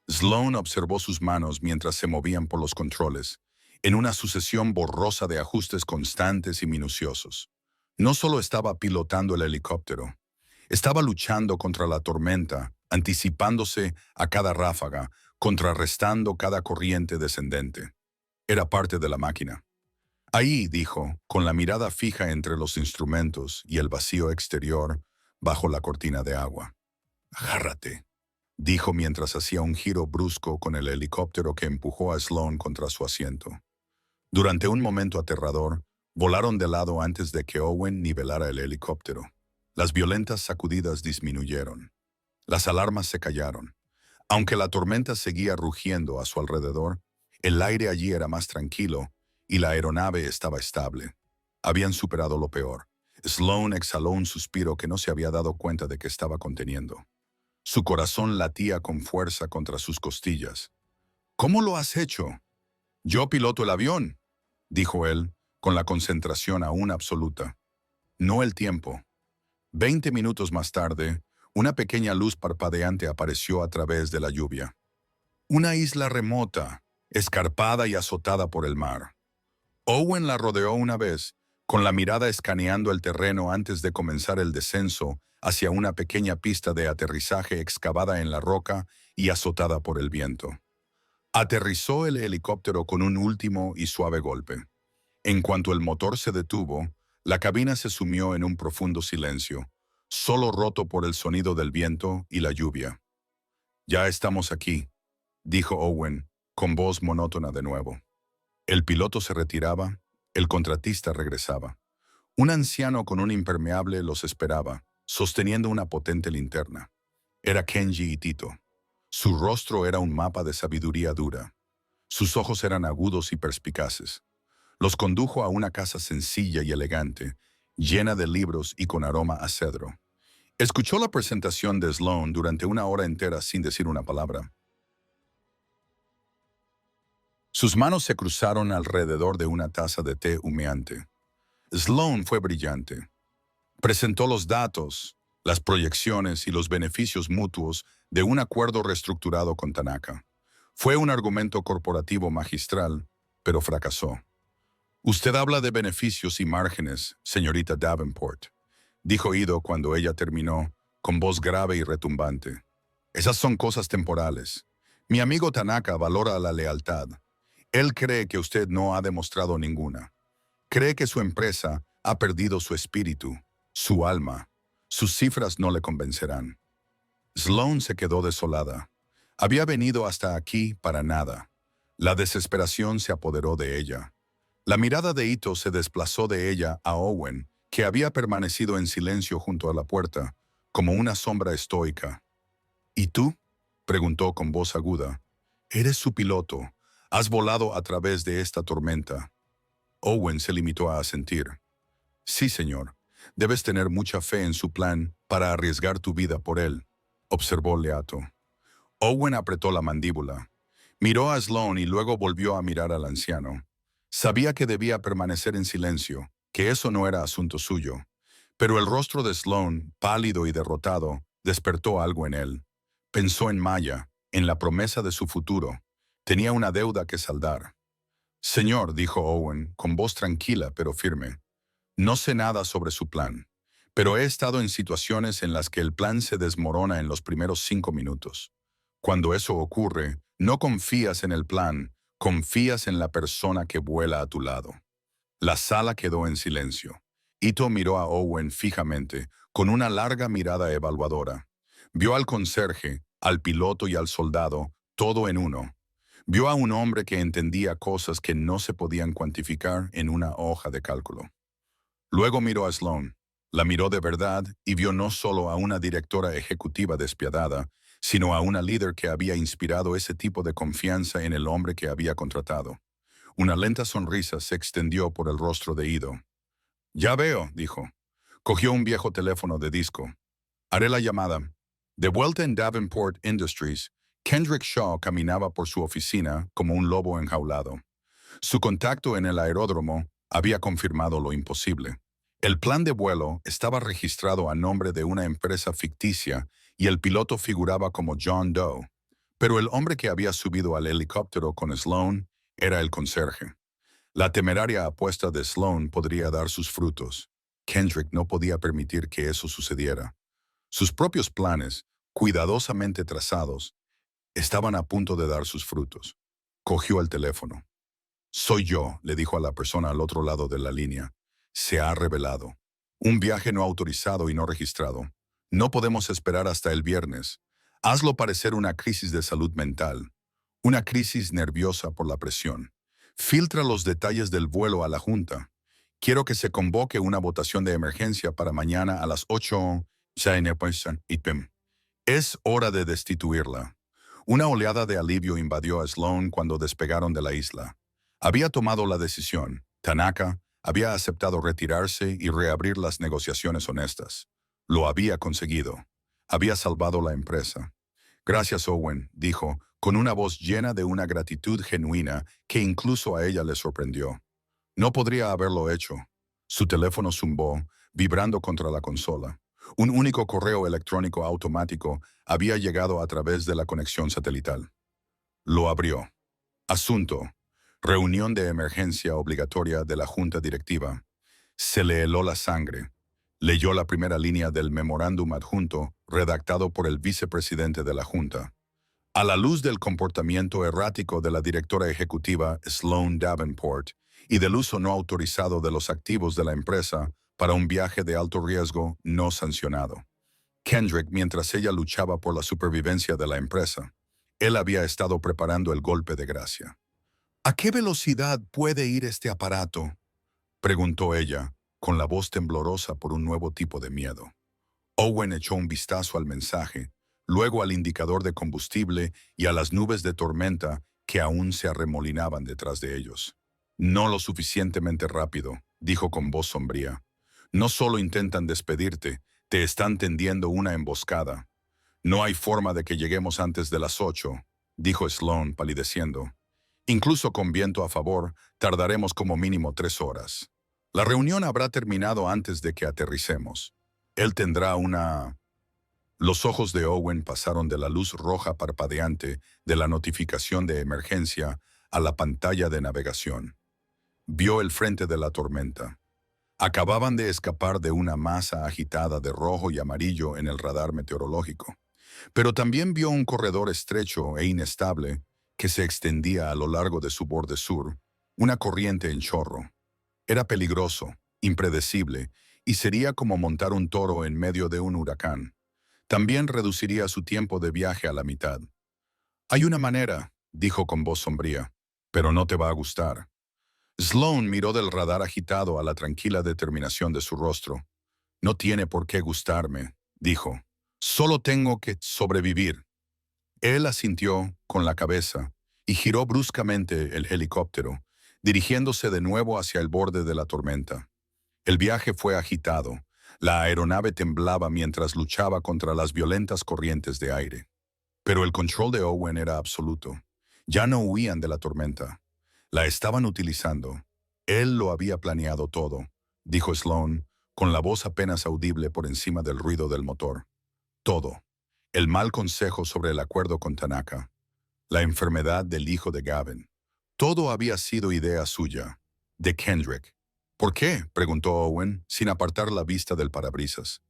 Sloan observó sus manos mientras se movían por los controles, en una sucesión borrosa de ajustes constantes y minuciosos. No solo estaba pilotando el helicóptero, estaba luchando contra la tormenta, anticipándose a cada ráfaga, contrarrestando cada corriente descendente. Era parte de la máquina. Ahí, dijo, con la mirada fija entre los instrumentos y el vacío exterior bajo la cortina de agua. «Agárrate», dijo mientras hacía un giro brusco con el helicóptero que empujó a Sloan contra su asiento. Durante un momento aterrador, volaron de lado antes de que Owen nivelara el helicóptero. Las violentas sacudidas disminuyeron. Las alarmas se callaron. Aunque la tormenta seguía rugiendo a su alrededor, el aire allí era más tranquilo y la aeronave estaba estable. Habían superado lo peor. Sloan exhaló un suspiro que no se había dado cuenta de que estaba conteniendo. Su corazón latía con fuerza contra sus costillas. «¿Cómo lo has hecho?» «Yo piloto el avión», dijo él, con la concentración aún absoluta. «No el tiempo». 20 minutos más tarde, una pequeña luz parpadeante apareció a través de la lluvia. Una isla remota, escarpada y azotada por el mar. Owen la rodeó una vez, con la mirada escaneando el terreno antes de comenzar el descenso hacia una pequeña pista de aterrizaje excavada en la roca y azotada por el viento. Aterrizó el helicóptero con un último y suave golpe. En cuanto el motor se detuvo, la cabina se sumió en un profundo silencio, solo roto por el sonido del viento y la lluvia. «Ya estamos aquí», dijo Owen, con voz monótona de nuevo. El piloto se retiraba, el contratista regresaba. Un anciano con un impermeable los esperaba, sosteniendo una potente linterna. Era Kenji Itito. Su rostro era un mapa de sabiduría dura. Sus ojos eran agudos y perspicaces. Los condujo a una casa sencilla y elegante, llena de libros y con aroma a cedro. Escuchó la presentación de Sloan durante una hora entera sin decir una palabra. Sus manos se cruzaron alrededor de una taza de té humeante. Sloan fue brillante. Presentó los datos, las proyecciones y los beneficios mutuos de un acuerdo reestructurado con Tanaka. Fue un argumento corporativo magistral, pero fracasó. «Usted habla de beneficios y márgenes, señorita Davenport», dijo Ido cuando ella terminó, con voz grave y retumbante. «Esas son cosas temporales. Mi amigo Tanaka valora la lealtad. Él cree que usted no ha demostrado ninguna. Cree que su empresa ha perdido su espíritu, su alma. Sus cifras no le convencerán». Sloan se quedó desolada. Había venido hasta aquí para nada. La desesperación se apoderó de ella. La mirada de Ito se desplazó de ella a Owen, que había permanecido en silencio junto a la puerta, como una sombra estoica. «¿Y tú?», preguntó con voz aguda. «Eres su piloto. Has volado a través de esta tormenta». Owen se limitó a asentir. «Sí, señor. Debes tener mucha fe en su plan para arriesgar tu vida por él», observó Leato. Owen apretó la mandíbula. Miró a Sloan y luego volvió a mirar al anciano. Sabía que debía permanecer en silencio, que eso no era asunto suyo. Pero el rostro de Sloan, pálido y derrotado, despertó algo en él. Pensó en Maya, en la promesa de su futuro. Tenía una deuda que saldar. «Señor», dijo Owen, con voz tranquila pero firme, «no sé nada sobre su plan, pero he estado en situaciones en las que el plan se desmorona en los primeros 5 minutos. Cuando eso ocurre, no confías en el plan, confías en la persona que vuela a tu lado». La sala quedó en silencio. Ito miró a Owen fijamente, con una larga mirada evaluadora. Vio al conserje, al piloto y al soldado, todo en uno. Vio a un hombre que entendía cosas que no se podían cuantificar en una hoja de cálculo. Luego miró a Sloan. La miró de verdad y vio no solo a una directora ejecutiva despiadada, sino a una líder que había inspirado ese tipo de confianza en el hombre que había contratado. Una lenta sonrisa se extendió por el rostro de Ido. «Ya veo», dijo. Cogió un viejo teléfono de disco. «Haré la llamada». De vuelta en Davenport Industries, Kendrick Shaw caminaba por su oficina como un lobo enjaulado. Su contacto en el aeródromo había confirmado lo imposible. El plan de vuelo estaba registrado a nombre de una empresa ficticia y el piloto figuraba como John Doe. Pero el hombre que había subido al helicóptero con Sloan era el conserje. La temeraria apuesta de Sloan podría dar sus frutos. Kendrick no podía permitir que eso sucediera. Sus propios planes, cuidadosamente trazados, estaban a punto de dar sus frutos. Cogió el teléfono. «Soy yo», le dijo a la persona al otro lado de la línea. «Se ha revelado. Un viaje no autorizado y no registrado. No podemos esperar hasta el viernes. Hazlo parecer una crisis de salud mental. Una crisis nerviosa por la presión. Filtra los detalles del vuelo a la Junta. Quiero que se convoque una votación de emergencia para mañana a las 8. Es hora de destituirla». Una oleada de alivio invadió a Sloan cuando despegaron de la isla. Había tomado la decisión. Tanaka había aceptado retirarse y reabrir las negociaciones honestas. Lo había conseguido. Había salvado la empresa. «Gracias, Owen», dijo, con una voz llena de una gratitud genuina que incluso a ella le sorprendió. No podría haberlo hecho. Su teléfono zumbó, vibrando contra la consola. Un único correo electrónico automático había llegado a través de la conexión satelital. Lo abrió. Asunto: reunión de emergencia obligatoria de la Junta Directiva. Se le heló la sangre. Leyó la primera línea del memorándum adjunto redactado por el vicepresidente de la Junta. A la luz del comportamiento errático de la directora ejecutiva Sloan Davenport y del uso no autorizado de los activos de la empresa para un viaje de alto riesgo no sancionado. Kendrick, mientras ella luchaba por la supervivencia de la empresa, él había estado preparando el golpe de gracia. ¿A qué velocidad puede ir este aparato?, preguntó ella, con la voz temblorosa por un nuevo tipo de miedo. Owen echó un vistazo al mensaje, luego al indicador de combustible y a las nubes de tormenta que aún se arremolinaban detrás de ellos. No lo suficientemente rápido, dijo con voz sombría. No solo intentan despedirte, te están tendiendo una emboscada. No hay forma de que lleguemos antes de las 8, dijo Sloan palideciendo. Incluso con viento a favor, tardaremos como mínimo 3 horas. La reunión habrá terminado antes de que aterricemos. Él tendrá una... Los ojos de Owen pasaron de la luz roja parpadeante de la notificación de emergencia a la pantalla de navegación. Vio el frente de la tormenta. Acababan de escapar de una masa agitada de rojo y amarillo en el radar meteorológico. Pero también vio un corredor estrecho e inestable que se extendía a lo largo de su borde sur, una corriente en chorro. Era peligroso, impredecible, y sería como montar un toro en medio de un huracán. También reduciría su tiempo de viaje a la mitad. Hay una manera, dijo con voz sombría, pero no te va a gustar. Sloan miró del radar agitado a la tranquila determinación de su rostro. No tiene por qué gustarme, dijo. Solo tengo que sobrevivir. Él asintió con la cabeza y giró bruscamente el helicóptero, dirigiéndose de nuevo hacia el borde de la tormenta. El viaje fue agitado. La aeronave temblaba mientras luchaba contra las violentas corrientes de aire. Pero el control de Owen era absoluto. Ya no huían de la tormenta. La estaban utilizando. Él lo había planeado todo, dijo Sloan, con la voz apenas audible por encima del ruido del motor. Todo. El mal consejo sobre el acuerdo con Tanaka. La enfermedad del hijo de Gavin. Todo había sido idea suya, de Kendrick. ¿Por qué?, preguntó Owen, sin apartar la vista del parabrisas.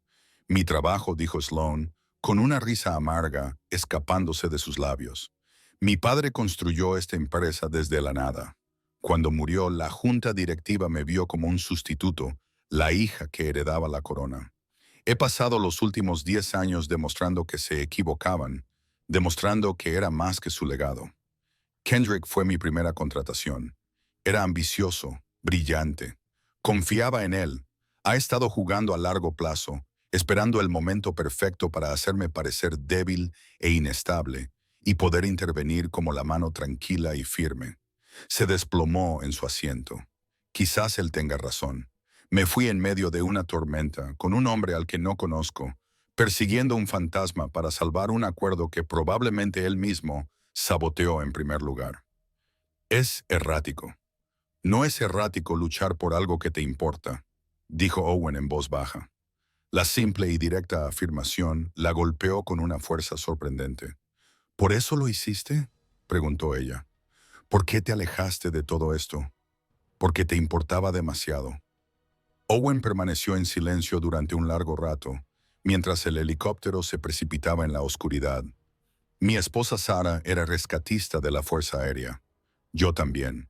Mi trabajo, dijo Sloan, con una risa amarga escapándose de sus labios. Mi padre construyó esta empresa desde la nada. Cuando murió, la junta directiva me vio como un sustituto, la hija que heredaba la corona. He pasado los últimos 10 años demostrando que se equivocaban, demostrando que era más que su legado. Kendrick fue mi primera contratación. Era ambicioso, brillante. Confiaba en él. Ha estado jugando a largo plazo, esperando el momento perfecto para hacerme parecer débil e inestable y poder intervenir como la mano tranquila y firme. Se desplomó en su asiento. Quizás él tenga razón. Me fui en medio de una tormenta, con un hombre al que no conozco, persiguiendo un fantasma para salvar un acuerdo que probablemente él mismo saboteó en primer lugar. Es errático. No es errático luchar por algo que te importa, dijo Owen en voz baja. La simple y directa afirmación la golpeó con una fuerza sorprendente. ¿Por eso lo hiciste?, preguntó ella. ¿Por qué te alejaste de todo esto? Porque te importaba demasiado. Owen permaneció en silencio durante un largo rato, mientras el helicóptero se precipitaba en la oscuridad. Mi esposa Sara era rescatista de la Fuerza Aérea. Yo también.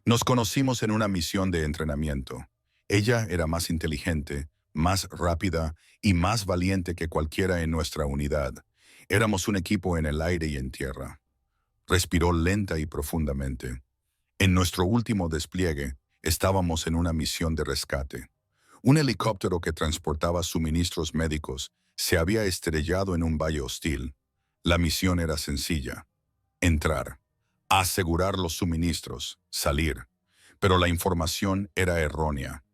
Nos conocimos en una misión de entrenamiento. Ella era más inteligente, más rápida y más valiente que cualquiera en nuestra unidad. Éramos un equipo en el aire y en tierra. Respiró lenta y profundamente. En nuestro último despliegue, estábamos en una misión de rescate. Un helicóptero que transportaba suministros médicos se había estrellado en un valle hostil. La misión era sencilla: entrar, asegurar los suministros, salir. Pero la información era errónea.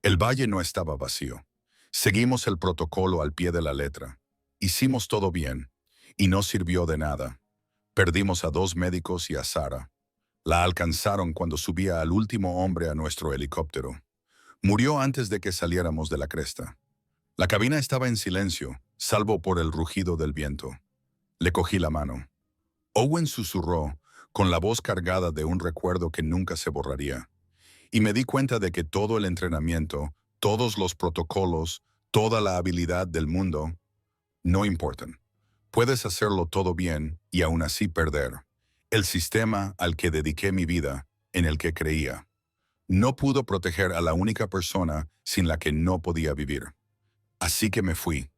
El valle no estaba vacío. Seguimos el protocolo al pie de la letra. Hicimos todo bien, y no sirvió de nada. Perdimos a 2 médicos y a Sara. La alcanzaron cuando subía al último hombre a nuestro helicóptero. Murió antes de que saliéramos de la cresta. La cabina estaba en silencio, salvo por el rugido del viento. Le cogí la mano. Owen susurró, con la voz cargada de un recuerdo que nunca se borraría. Y me di cuenta de que todo el entrenamiento, todos los protocolos, toda la habilidad del mundo, no importan. Puedes hacerlo todo bien y aún así perder. El sistema al que dediqué mi vida, en el que creía, No pudo proteger a la única persona sin la que no podía vivir. Así que me fui.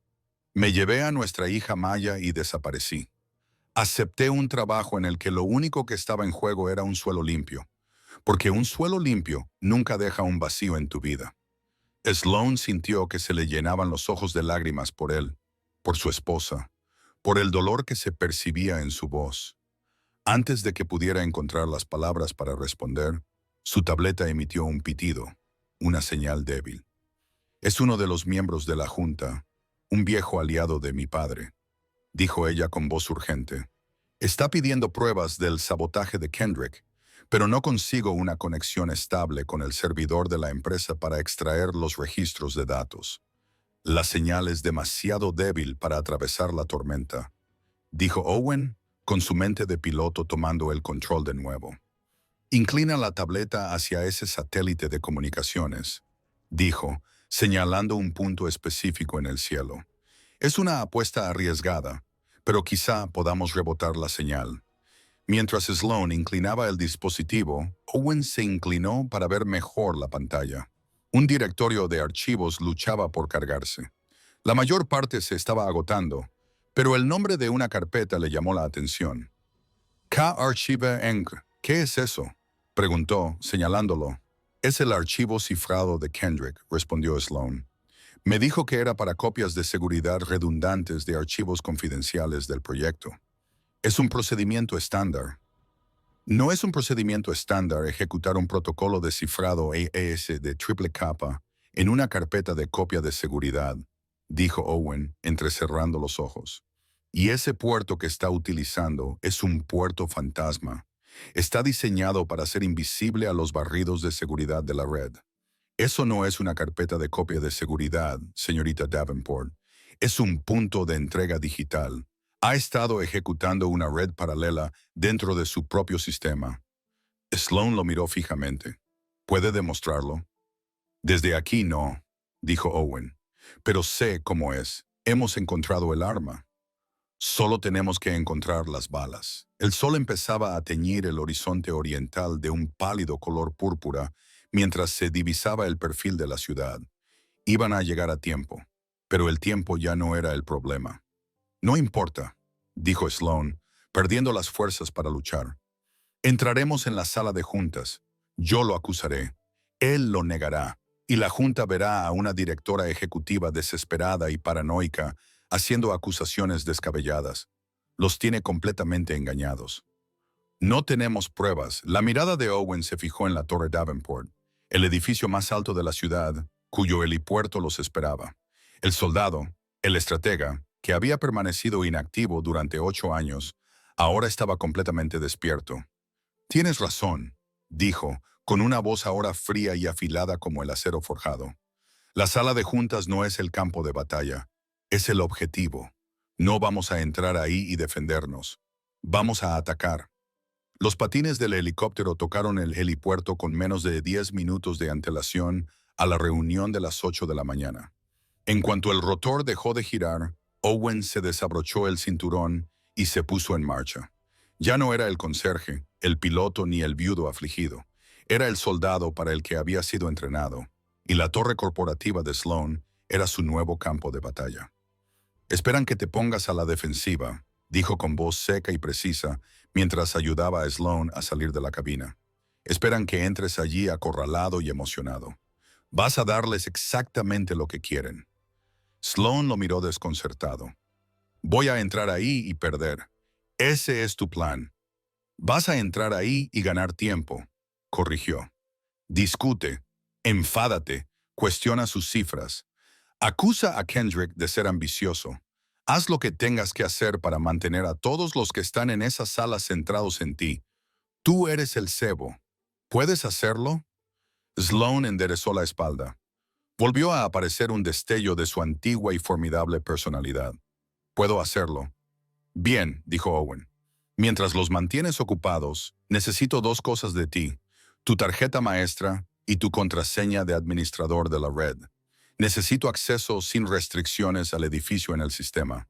Me llevé a nuestra hija Maya y desaparecí. Acepté un trabajo en el que lo único que estaba en juego era un suelo limpio, porque un suelo limpio nunca deja un vacío en tu vida. Sloan sintió que se le llenaban los ojos de lágrimas por él, por su esposa, por el dolor que se percibía en su voz. Antes de que pudiera encontrar las palabras para responder, su tableta emitió un pitido, una señal débil. Es uno de los miembros de la Junta, un viejo aliado de mi padre, dijo ella con voz urgente. Está pidiendo pruebas del sabotaje de Kendrick, pero no consigo una conexión estable con el servidor de la empresa para extraer los registros de datos. La señal es demasiado débil para atravesar la tormenta, dijo Owen, con su mente de piloto tomando el control de nuevo. Inclina la tableta hacia ese satélite de comunicaciones, dijo, señalando un punto específico en el cielo. Es una apuesta arriesgada, pero quizá podamos rebotar la señal. Mientras Sloan inclinaba el dispositivo, Owen se inclinó para ver mejor la pantalla. Un directorio de archivos luchaba por cargarse. La mayor parte se estaba agotando, pero el nombre de una carpeta le llamó la atención. K-Archive Enc. ¿Qué es eso?, preguntó, señalándolo. Es el archivo cifrado de Kendrick, respondió Sloan. Me dijo que era para copias de seguridad redundantes de archivos confidenciales del proyecto. Es un procedimiento estándar. No es un procedimiento estándar ejecutar un protocolo de cifrado AES de triple capa en una carpeta de copia de seguridad, dijo Owen, entrecerrando los ojos. Y ese puerto que está utilizando es un puerto fantasma. Está diseñado para ser invisible a los barridos de seguridad de la red. Eso no es una carpeta de copia de seguridad, señorita Davenport. Es un punto de entrega digital. Ha estado ejecutando una red paralela dentro de su propio sistema. Sloan lo miró fijamente. ¿Puede demostrarlo? Desde aquí no, dijo Owen. Pero sé cómo es. Hemos encontrado el arma. Solo tenemos que encontrar las balas. El sol empezaba a teñir el horizonte oriental de un pálido color púrpura mientras se divisaba el perfil de la ciudad. Iban a llegar a tiempo, pero el tiempo ya no era el problema. No importa, dijo Sloan, perdiendo las fuerzas para luchar. Entraremos en la sala de juntas. Yo lo acusaré. Él lo negará. Y la junta verá a una directora ejecutiva desesperada y paranoica haciendo acusaciones descabelladas. Los tiene completamente engañados. No tenemos pruebas. La mirada de Owen se fijó en la Torre Davenport, el edificio más alto de la ciudad, cuyo helipuerto los esperaba. El soldado, el estratega, que había permanecido inactivo durante 8 años, ahora estaba completamente despierto. Tienes razón, dijo, con una voz ahora fría y afilada como el acero forjado. La sala de juntas no es el campo de batalla, es el objetivo. No vamos a entrar ahí y defendernos. Vamos a atacar. Los patines del helicóptero tocaron el helipuerto con menos de 10 minutos de antelación a la reunión de las 8 de la mañana. En cuanto el rotor dejó de girar, Owen se desabrochó el cinturón y se puso en marcha. Ya no era el conserje, el piloto ni el viudo afligido. Era el soldado para el que había sido entrenado, y la torre corporativa de Sloan era su nuevo campo de batalla. Esperan que te pongas a la defensiva, dijo con voz seca y precisa mientras ayudaba a Sloan a salir de la cabina. Esperan que entres allí acorralado y emocionado. Vas a darles exactamente lo que quieren. Sloan lo miró desconcertado. Voy a entrar ahí y perder. Ese es tu plan. Vas a entrar ahí y ganar tiempo, corrigió. Discute, enfádate, cuestiona sus cifras. Acusa a Kendrick de ser ambicioso. Haz lo que tengas que hacer para mantener a todos los que están en esa sala centrados en ti. Tú eres el cebo. ¿Puedes hacerlo? Sloan enderezó la espalda. Volvió a aparecer un destello de su antigua y formidable personalidad. Puedo hacerlo. Bien, dijo Owen. Mientras los mantienes ocupados, necesito 2 cosas de ti: tu tarjeta maestra y tu contraseña de administrador de la red. Necesito acceso sin restricciones al edificio en el sistema.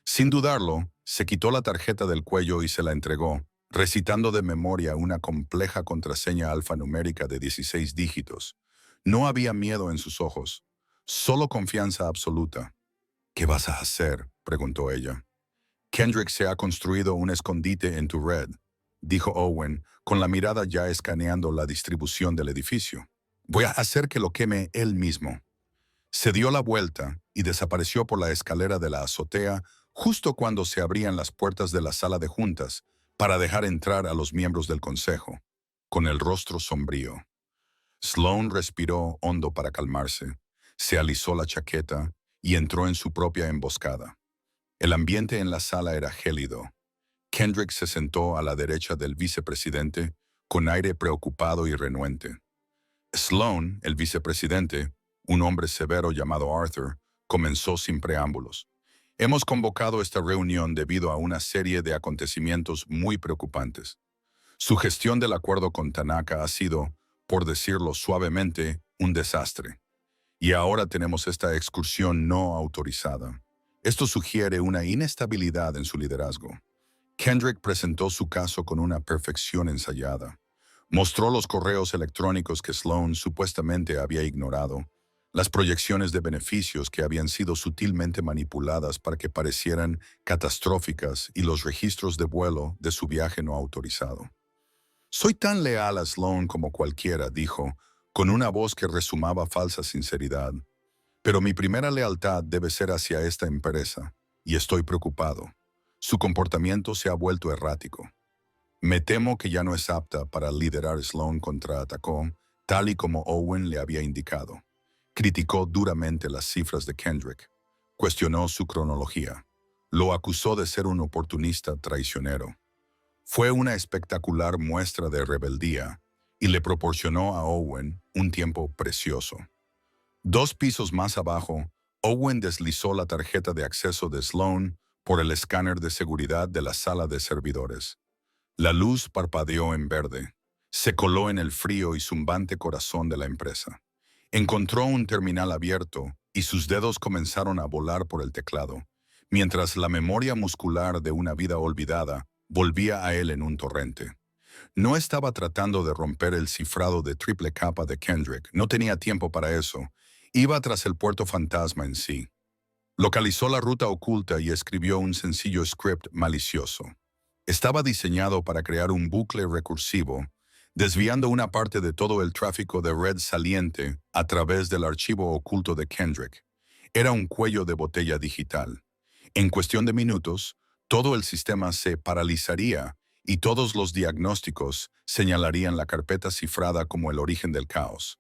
Sin dudarlo, se quitó la tarjeta del cuello y se la entregó, recitando de memoria una compleja contraseña alfanumérica de 16 dígitos. No había miedo en sus ojos, solo confianza absoluta. ¿Qué vas a hacer?, preguntó ella. Kendrick se ha construido un escondite en tu red, dijo Owen, con la mirada ya escaneando la distribución del edificio. Voy a hacer que lo queme él mismo. Se dio la vuelta y desapareció por la escalera de la azotea justo cuando se abrían las puertas de la sala de juntas para dejar entrar a los miembros del consejo, con el rostro sombrío. Sloane respiró hondo para calmarse, se alisó la chaqueta y entró en su propia emboscada. El ambiente en la sala era gélido. Kendrick se sentó a la derecha del vicepresidente con aire preocupado y renuente. Sloane, el vicepresidente, un hombre severo llamado Arthur, comenzó sin preámbulos. Hemos convocado esta reunión debido a una serie de acontecimientos muy preocupantes. Su gestión del acuerdo con Tanaka ha sido, por decirlo suavemente, un desastre. Y ahora tenemos esta excursión no autorizada. Esto sugiere una inestabilidad en su liderazgo. Kendrick presentó su caso con una perfección ensayada. Mostró los correos electrónicos que Sloane supuestamente había ignorado, las proyecciones de beneficios que habían sido sutilmente manipuladas para que parecieran catastróficas y los registros de vuelo de su viaje no autorizado. Soy tan leal a Sloane como cualquiera, dijo, con una voz que resumaba falsa sinceridad. Pero mi primera lealtad debe ser hacia esta empresa, y estoy preocupado. Su comportamiento se ha vuelto errático. Me temo que ya no es apta para liderar. Sloane contraatacó, tal y como Owen le había indicado. Criticó duramente las cifras de Kendrick. Cuestionó su cronología. Lo acusó de ser un oportunista traicionero. Fue una espectacular muestra de rebeldía y le proporcionó a Owen un tiempo precioso. 2 pisos más abajo, Owen deslizó la tarjeta de acceso de Sloane por el escáner de seguridad de la sala de servidores. La luz parpadeó en verde. Se coló en el frío y zumbante corazón de la empresa. Encontró un terminal abierto y sus dedos comenzaron a volar por el teclado, mientras la memoria muscular de una vida olvidada volvía a él en un torrente. No estaba tratando de romper el cifrado de triple capa de Kendrick, no tenía tiempo para eso. Iba tras el puerto fantasma en sí. Localizó la ruta oculta y escribió un sencillo script malicioso. Estaba diseñado para crear un bucle recursivo, desviando una parte de todo el tráfico de red saliente a través del archivo oculto de Kendrick. Era un cuello de botella digital. En cuestión de minutos, todo el sistema se paralizaría y todos los diagnósticos señalarían la carpeta cifrada como el origen del caos.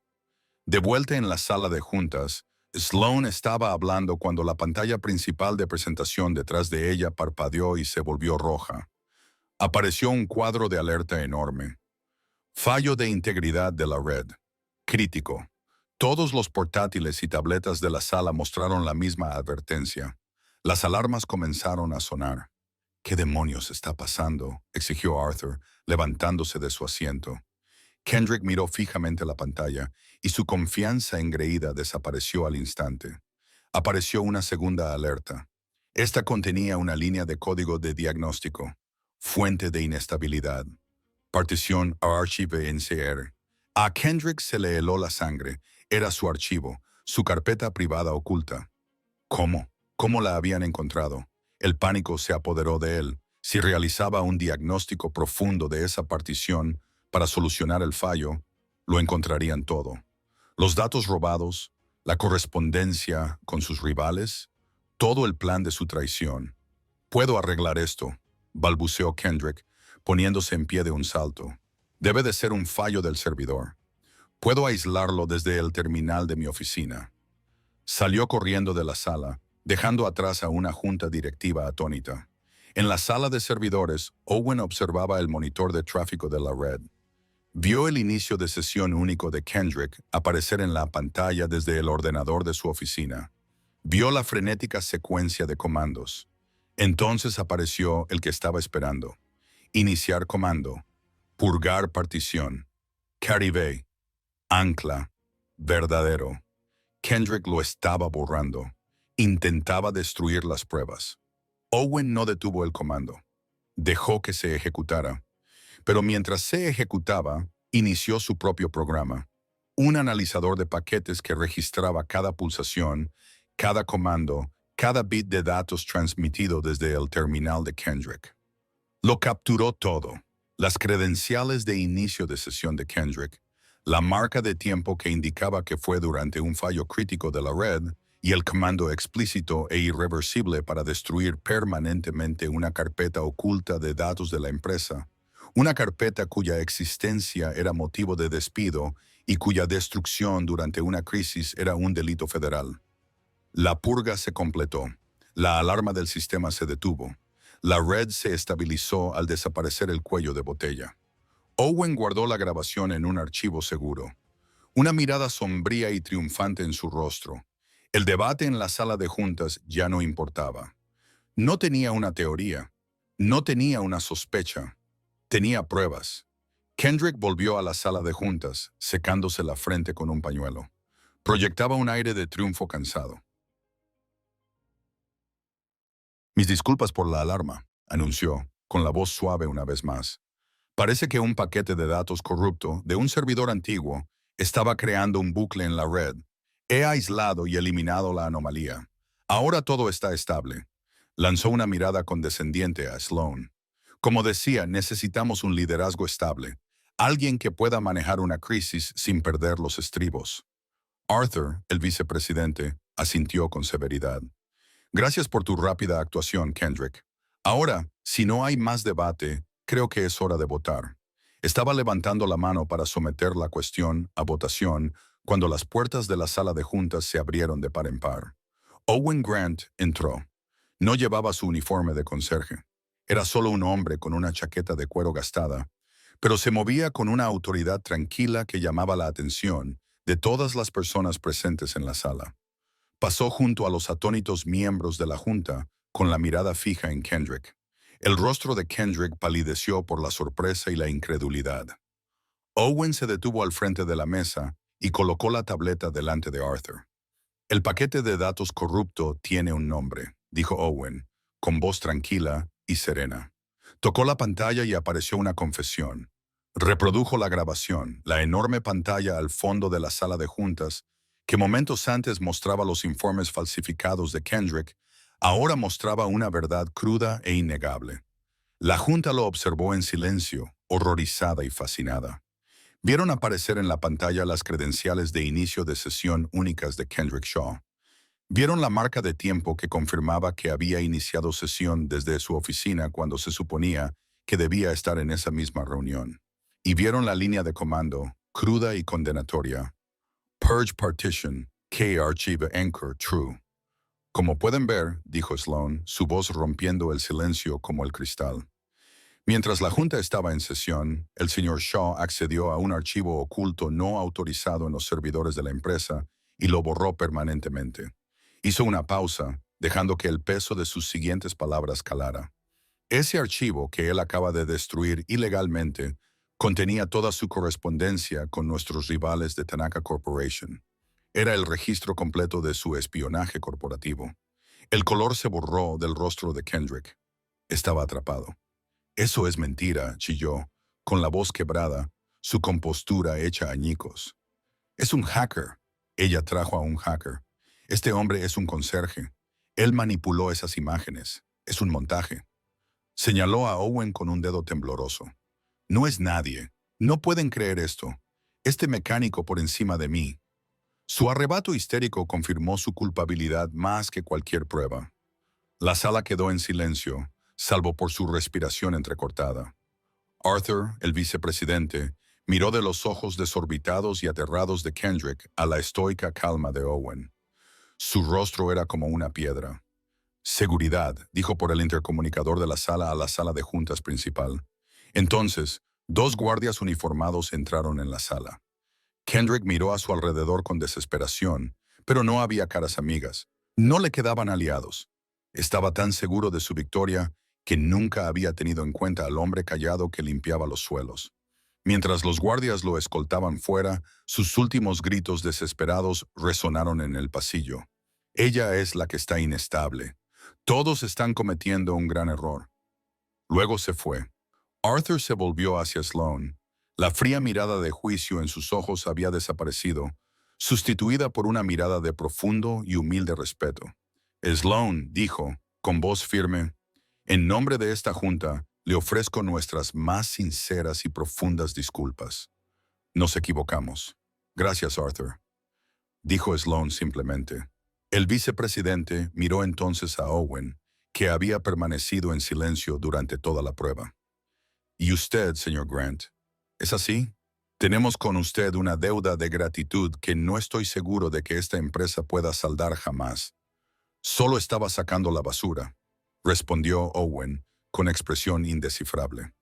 De vuelta en la sala de juntas, Sloane estaba hablando cuando la pantalla principal de presentación detrás de ella parpadeó y se volvió roja. Apareció un cuadro de alerta enorme. Fallo de integridad de la red. Crítico. Todos los portátiles y tabletas de la sala mostraron la misma advertencia. Las alarmas comenzaron a sonar. ¿Qué demonios está pasando?, exigió Arthur, levantándose de su asiento. Kendrick miró fijamente la pantalla y su confianza engreída desapareció al instante. Apareció una segunda alerta. Esta contenía una línea de código de diagnóstico. Fuente de inestabilidad. Partición archive.ncr. A Kendrick se le heló la sangre. Era su archivo, su carpeta privada oculta. ¿Cómo? ¿Cómo la habían encontrado? El pánico se apoderó de él. Si realizaba un diagnóstico profundo de esa partición para solucionar el fallo, lo encontrarían todo. Los datos robados, la correspondencia con sus rivales, todo el plan de su traición. «Puedo arreglar esto», balbuceó Kendrick, poniéndose en pie de un salto. «Debe de ser un fallo del servidor. Puedo aislarlo desde el terminal de mi oficina». Salió corriendo de la sala, dejando atrás a una junta directiva atónita. En la sala de servidores, Owen observaba el monitor de tráfico de la red. Vio el inicio de sesión único de Kendrick aparecer en la pantalla desde el ordenador de su oficina. Vio la frenética secuencia de comandos. Entonces apareció el que estaba esperando. Iniciar comando. Purgar partición. Caribe. Ancla. Verdadero. Kendrick lo estaba borrando. Intentaba destruir las pruebas. Owen no detuvo el comando. Dejó que se ejecutara. Pero mientras se ejecutaba, inició su propio programa, un analizador de paquetes que registraba cada pulsación, cada comando, cada bit de datos transmitido desde el terminal de Kendrick. Lo capturó todo: las credenciales de inicio de sesión de Kendrick, la marca de tiempo que indicaba que fue durante un fallo crítico de la red, y el comando explícito e irreversible para destruir permanentemente una carpeta oculta de datos de la empresa, una carpeta cuya existencia era motivo de despido y cuya destrucción durante una crisis era un delito federal. La purga se completó. La alarma del sistema se detuvo. La red se estabilizó al desaparecer el cuello de botella. Owen guardó la grabación en un archivo seguro, una mirada sombría y triunfante en su rostro. El debate en la sala de juntas ya no importaba. No tenía una teoría, no tenía una sospecha, tenía pruebas. Kendrick volvió a la sala de juntas, secándose la frente con un pañuelo. Proyectaba un aire de triunfo cansado. Mis disculpas por la alarma, anunció, con la voz suave una vez más. Parece que un paquete de datos corrupto de un servidor antiguo estaba creando un bucle en la red. He aislado y eliminado la anomalía. Ahora todo está estable. Lanzó una mirada condescendiente a Sloan. Como decía, necesitamos un liderazgo estable, alguien que pueda manejar una crisis sin perder los estribos. Arthur, el vicepresidente, asintió con severidad. Gracias por tu rápida actuación, Kendrick. Ahora, si no hay más debate, creo que es hora de votar. Estaba levantando la mano para someter la cuestión a votación cuando las puertas de la sala de juntas se abrieron de par en par. Owen Grant entró. No llevaba su uniforme de conserje. Era solo un hombre con una chaqueta de cuero gastada, pero se movía con una autoridad tranquila que llamaba la atención de todas las personas presentes en la sala. Pasó junto a los atónitos miembros de la junta con la mirada fija en Kendrick. El rostro de Kendrick palideció por la sorpresa y la incredulidad. Owen se detuvo al frente de la mesa y colocó la tableta delante de Arthur. El paquete de datos corrupto tiene un nombre, dijo Owen, con voz tranquila y serena. Tocó la pantalla y apareció una confesión. Reprodujo la grabación, la enorme pantalla al fondo de la sala de juntas, que momentos antes mostraba los informes falsificados de Kendrick, ahora mostraba una verdad cruda e innegable. La junta lo observó en silencio, horrorizada y fascinada. Vieron aparecer en la pantalla las credenciales de inicio de sesión únicas de Kendrick Shaw. Vieron la marca de tiempo que confirmaba que había iniciado sesión desde su oficina cuando se suponía que debía estar en esa misma reunión. Y vieron la línea de comando, cruda y condenatoria. Purge partition, K archive anchor true. Como pueden ver, dijo Sloan, su voz rompiendo el silencio como el cristal. Mientras la junta estaba en sesión, el señor Shaw accedió a un archivo oculto no autorizado en los servidores de la empresa y lo borró permanentemente. Hizo una pausa, dejando que el peso de sus siguientes palabras calara. Ese archivo que él acaba de destruir ilegalmente contenía toda su correspondencia con nuestros rivales de Tanaka Corporation. Era el registro completo de su espionaje corporativo. El color se borró del rostro de Kendrick. Estaba atrapado. Eso es mentira, chilló, con la voz quebrada, su compostura hecha añicos. Es un hacker. Ella trajo a un hacker. Este hombre es un conserje. Él manipuló esas imágenes. Es un montaje. Señaló a Owen con un dedo tembloroso. No es nadie. No pueden creer esto. Este mecánico por encima de mí. Su arrebato histérico confirmó su culpabilidad más que cualquier prueba. La sala quedó en silencio, salvo por su respiración entrecortada. Arthur, el vicepresidente, miró de los ojos desorbitados y aterrados de Kendrick a la estoica calma de Owen. Su rostro era como una piedra. Seguridad, dijo por el intercomunicador de la sala a la sala de juntas principal. Entonces, dos guardias uniformados entraron en la sala. Kendrick miró a su alrededor con desesperación, pero no había caras amigas. No le quedaban aliados. Estaba tan seguro de su victoria que nunca había tenido en cuenta al hombre callado que limpiaba los suelos. Mientras los guardias lo escoltaban fuera, sus últimos gritos desesperados resonaron en el pasillo. Ella es la que está inestable. Todos están cometiendo un gran error. Luego se fue. Arthur se volvió hacia Sloane. La fría mirada de juicio en sus ojos había desaparecido, sustituida por una mirada de profundo y humilde respeto. Sloane dijo, con voz firme, en nombre de esta junta, le ofrezco nuestras más sinceras y profundas disculpas. Nos equivocamos. Gracias, Arthur, dijo Sloane simplemente. El vicepresidente miró entonces a Owen, que había permanecido en silencio durante toda la prueba. ¿Y usted, señor Grant? ¿Es así? Tenemos con usted una deuda de gratitud que no estoy seguro de que esta empresa pueda saldar jamás. Solo estaba sacando la basura, respondió Owen con expresión indescifrable.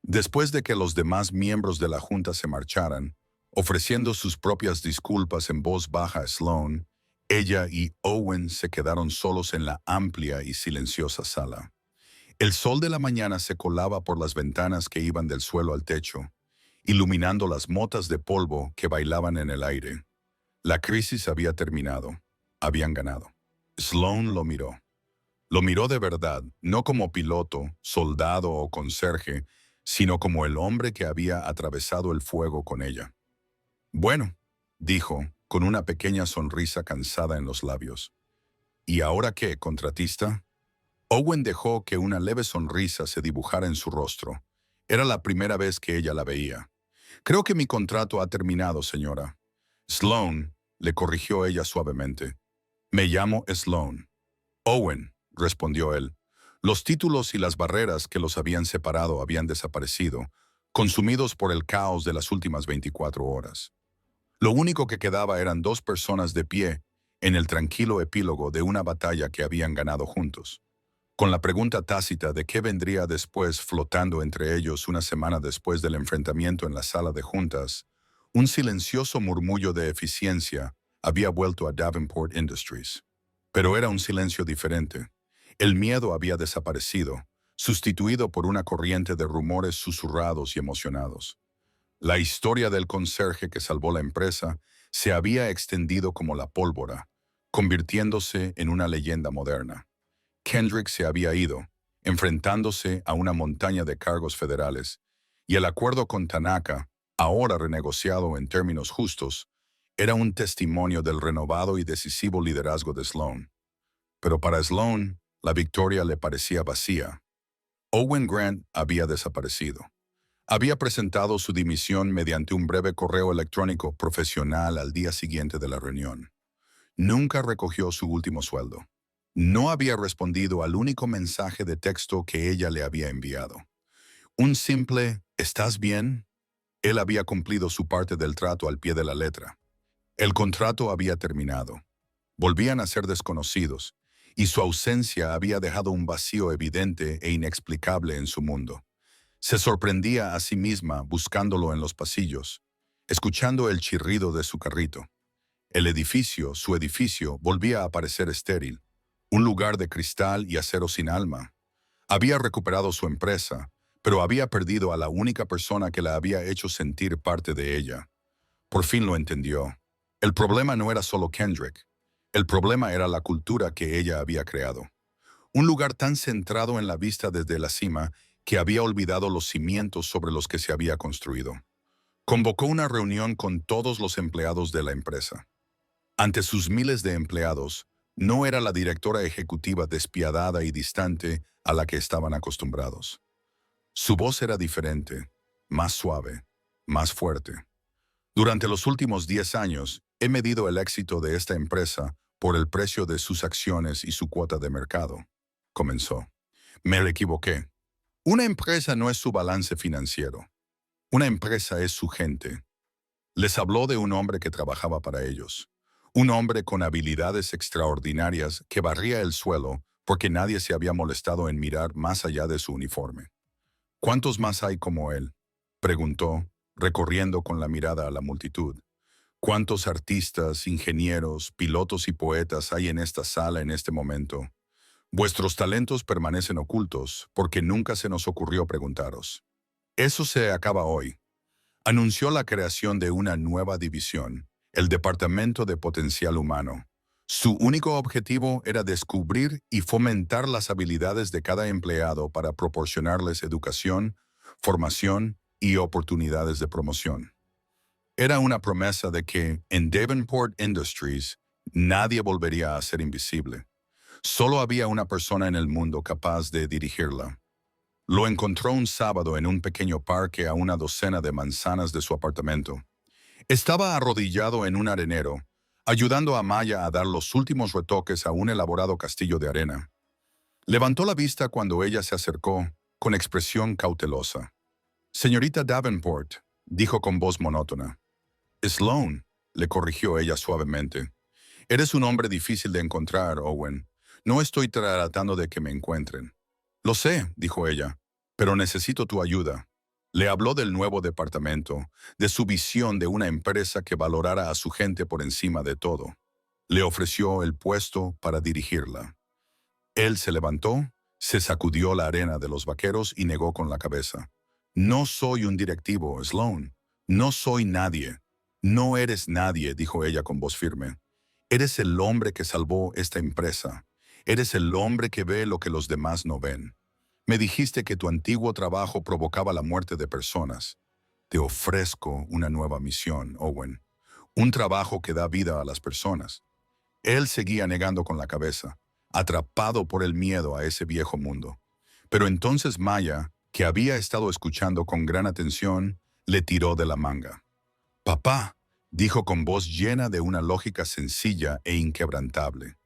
Después de que los demás miembros de la junta se marcharan, ofreciendo sus propias disculpas en voz baja a Sloane, ella y Owen se quedaron solos en la amplia y silenciosa sala. El sol de la mañana se colaba por las ventanas que iban del suelo al techo, iluminando las motas de polvo que bailaban en el aire. La crisis había terminado. Habían ganado. Sloane lo miró. Lo miró de verdad, no como piloto, soldado o conserje, sino como el hombre que había atravesado el fuego con ella. Bueno, dijo, con una pequeña sonrisa cansada en los labios. ¿Y ahora qué, contratista? Owen dejó que una leve sonrisa se dibujara en su rostro. Era la primera vez que ella la veía. Creo que mi contrato ha terminado, señora. Sloane, le corrigió ella suavemente. Me llamo Sloane. Owen, respondió él. Los títulos y las barreras que los habían separado habían desaparecido, consumidos por el caos de las últimas 24 horas. Lo único que quedaba eran dos personas de pie en el tranquilo epílogo de una batalla que habían ganado juntos. Con la pregunta tácita de qué vendría después flotando entre ellos una semana después del enfrentamiento en la sala de juntas, un silencioso murmullo de eficiencia había vuelto a Davenport Industries. Pero era un silencio diferente. El miedo había desaparecido, sustituido por una corriente de rumores susurrados y emocionados. La historia del conserje que salvó la empresa se había extendido como la pólvora, convirtiéndose en una leyenda moderna. Kendrick se había ido, enfrentándose a una montaña de cargos federales, y el acuerdo con Tanaka, ahora renegociado en términos justos, era un testimonio del renovado y decisivo liderazgo de Sloane. Pero para Sloane, la victoria le parecía vacía. Owen Grant había desaparecido. Había presentado su dimisión mediante un breve correo electrónico profesional al día siguiente de la reunión. Nunca recogió su último sueldo. No había respondido al único mensaje de texto que ella le había enviado. Un simple ¿estás bien? Él había cumplido su parte del trato al pie de la letra. El contrato había terminado. Volvían a ser desconocidos, y su ausencia había dejado un vacío evidente e inexplicable en su mundo. Se sorprendía a sí misma buscándolo en los pasillos, escuchando el chirrido de su carrito. El edificio, su edificio, volvía a parecer estéril, un lugar de cristal y acero sin alma. Había recuperado su empresa, pero había perdido a la única persona que la había hecho sentir parte de ella. Por fin lo entendió. El problema no era solo Kendrick. El problema era la cultura que ella había creado. Un lugar tan centrado en la vista desde la cima que había olvidado los cimientos sobre los que se había construido. Convocó una reunión con todos los empleados de la empresa. Ante sus miles de empleados, no era la directora ejecutiva despiadada y distante a la que estaban acostumbrados. Su voz era diferente, más suave, más fuerte. Durante los últimos 10 años, he medido el éxito de esta empresa por el precio de sus acciones y su cuota de mercado, comenzó. Me equivoqué. Una empresa no es su balance financiero. Una empresa es su gente. Les habló de un hombre que trabajaba para ellos. Un hombre con habilidades extraordinarias que barría el suelo porque nadie se había molestado en mirar más allá de su uniforme. ¿Cuántos más hay como él?, preguntó, recorriendo con la mirada a la multitud. ¿Cuántos artistas, ingenieros, pilotos y poetas hay en esta sala en este momento? Vuestros talentos permanecen ocultos porque nunca se nos ocurrió preguntaros. Eso se acaba hoy. Anunció la creación de una nueva división, el Departamento de Potencial Humano. Su único objetivo era descubrir y fomentar las habilidades de cada empleado para proporcionarles educación, formación y oportunidades de promoción. Era una promesa de que en Davenport Industries nadie volvería a ser invisible. Solo había una persona en el mundo capaz de dirigirla. Lo encontró un sábado en un pequeño parque a una docena de manzanas de su apartamento. Estaba arrodillado en un arenero, ayudando a Maya a dar los últimos retoques a un elaborado castillo de arena. Levantó la vista cuando ella se acercó, con expresión cautelosa. «Señorita Davenport», dijo con voz monótona. «Sloane», le corrigió ella suavemente. «Eres un hombre difícil de encontrar, Owen. No estoy tratando de que me encuentren». «Lo sé», dijo ella, «pero necesito tu ayuda». Le habló del nuevo departamento, de su visión de una empresa que valorara a su gente por encima de todo. Le ofreció el puesto para dirigirla. Él se levantó, se sacudió la arena de los vaqueros y negó con la cabeza. «No soy un directivo, Sloane. No soy nadie». «No eres nadie», dijo ella con voz firme. «Eres el hombre que salvó esta empresa. Eres el hombre que ve lo que los demás no ven. Me dijiste que tu antiguo trabajo provocaba la muerte de personas. Te ofrezco una nueva misión, Owen. Un trabajo que da vida a las personas». Él seguía negando con la cabeza, atrapado por el miedo a ese viejo mundo. Pero entonces Maya, que había estado escuchando con gran atención, le tiró de la manga. «Papá», dijo con voz llena de una lógica sencilla e inquebrantable.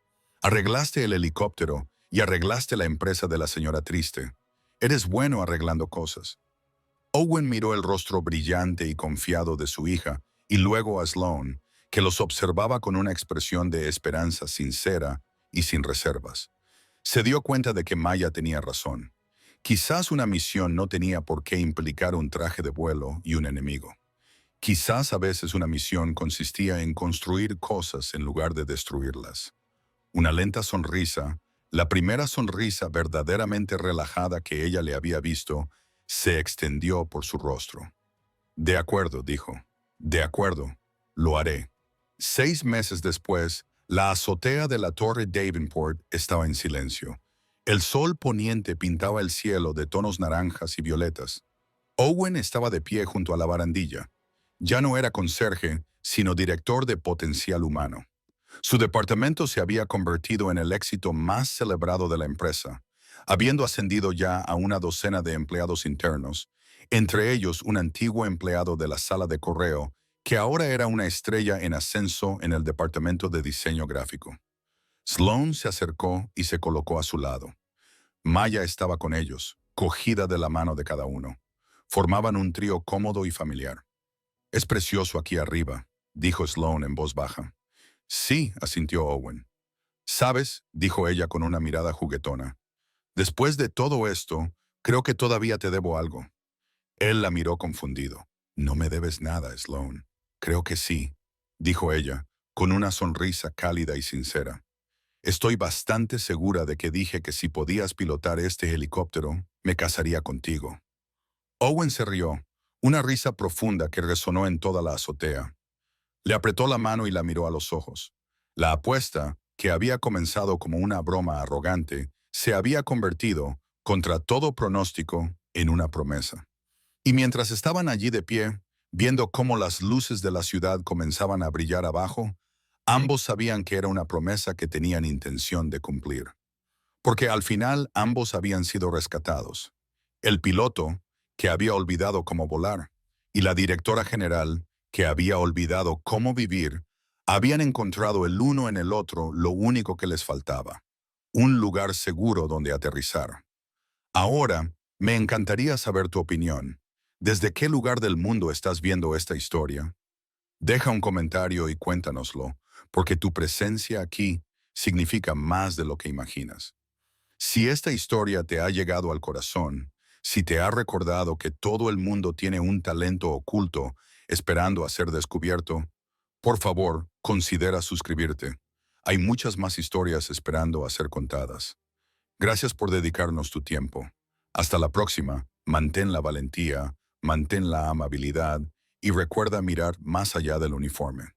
«Arreglaste el helicóptero y arreglaste la empresa de la señora Triste. Eres bueno arreglando cosas». Owen miró el rostro brillante y confiado de su hija y luego a Sloane, que los observaba con una expresión de esperanza sincera y sin reservas. Se dio cuenta de que Maya tenía razón. Quizás una misión no tenía por qué implicar un traje de vuelo y un enemigo. Quizás a veces una misión consistía en construir cosas en lugar de destruirlas. Una lenta sonrisa, la primera sonrisa verdaderamente relajada que ella le había visto, se extendió por su rostro. «De acuerdo», dijo. «De acuerdo, lo haré». 6 meses después, la azotea de la Torre Davenport estaba en silencio. El sol poniente pintaba el cielo de tonos naranjas y violetas. Owen estaba de pie junto a la barandilla. Ya no era conserje, sino director de potencial humano. Su departamento se había convertido en el éxito más celebrado de la empresa, habiendo ascendido ya a una docena de empleados internos, entre ellos un antiguo empleado de la sala de correo, que ahora era una estrella en ascenso en el departamento de diseño gráfico. Sloane se acercó y se colocó a su lado. Maya estaba con ellos, cogida de la mano de cada uno. Formaban un trío cómodo y familiar. «Es precioso aquí arriba», dijo Sloane en voz baja. «Sí», asintió Owen. «¿Sabes?», dijo ella con una mirada juguetona. «Después de todo esto, creo que todavía te debo algo». Él la miró confundido. «No me debes nada, Sloane». «Creo que sí», dijo ella, con una sonrisa cálida y sincera. «Estoy bastante segura de que dije que si podías pilotar este helicóptero, me casaría contigo». Owen se rió, una risa profunda que resonó en toda la azotea. Le apretó la mano y la miró a los ojos. La apuesta, que había comenzado como una broma arrogante, se había convertido, contra todo pronóstico, en una promesa. Y mientras estaban allí de pie, viendo cómo las luces de la ciudad comenzaban a brillar abajo, ambos sabían que era una promesa que tenían intención de cumplir. Porque al final ambos habían sido rescatados. El piloto, que había olvidado cómo volar, y la directora general, que había olvidado cómo vivir, habían encontrado el uno en el otro lo único que les faltaba: un lugar seguro donde aterrizar. Ahora, me encantaría saber tu opinión. ¿Desde qué lugar del mundo estás viendo esta historia? Deja un comentario y cuéntanoslo, porque tu presencia aquí significa más de lo que imaginas. Si esta historia te ha llegado al corazón, si te ha recordado que todo el mundo tiene un talento oculto esperando a ser descubierto, por favor, considera suscribirte. Hay muchas más historias esperando a ser contadas. Gracias por dedicarnos tu tiempo. Hasta la próxima. Mantén la valentía, mantén la amabilidad y recuerda mirar más allá del uniforme.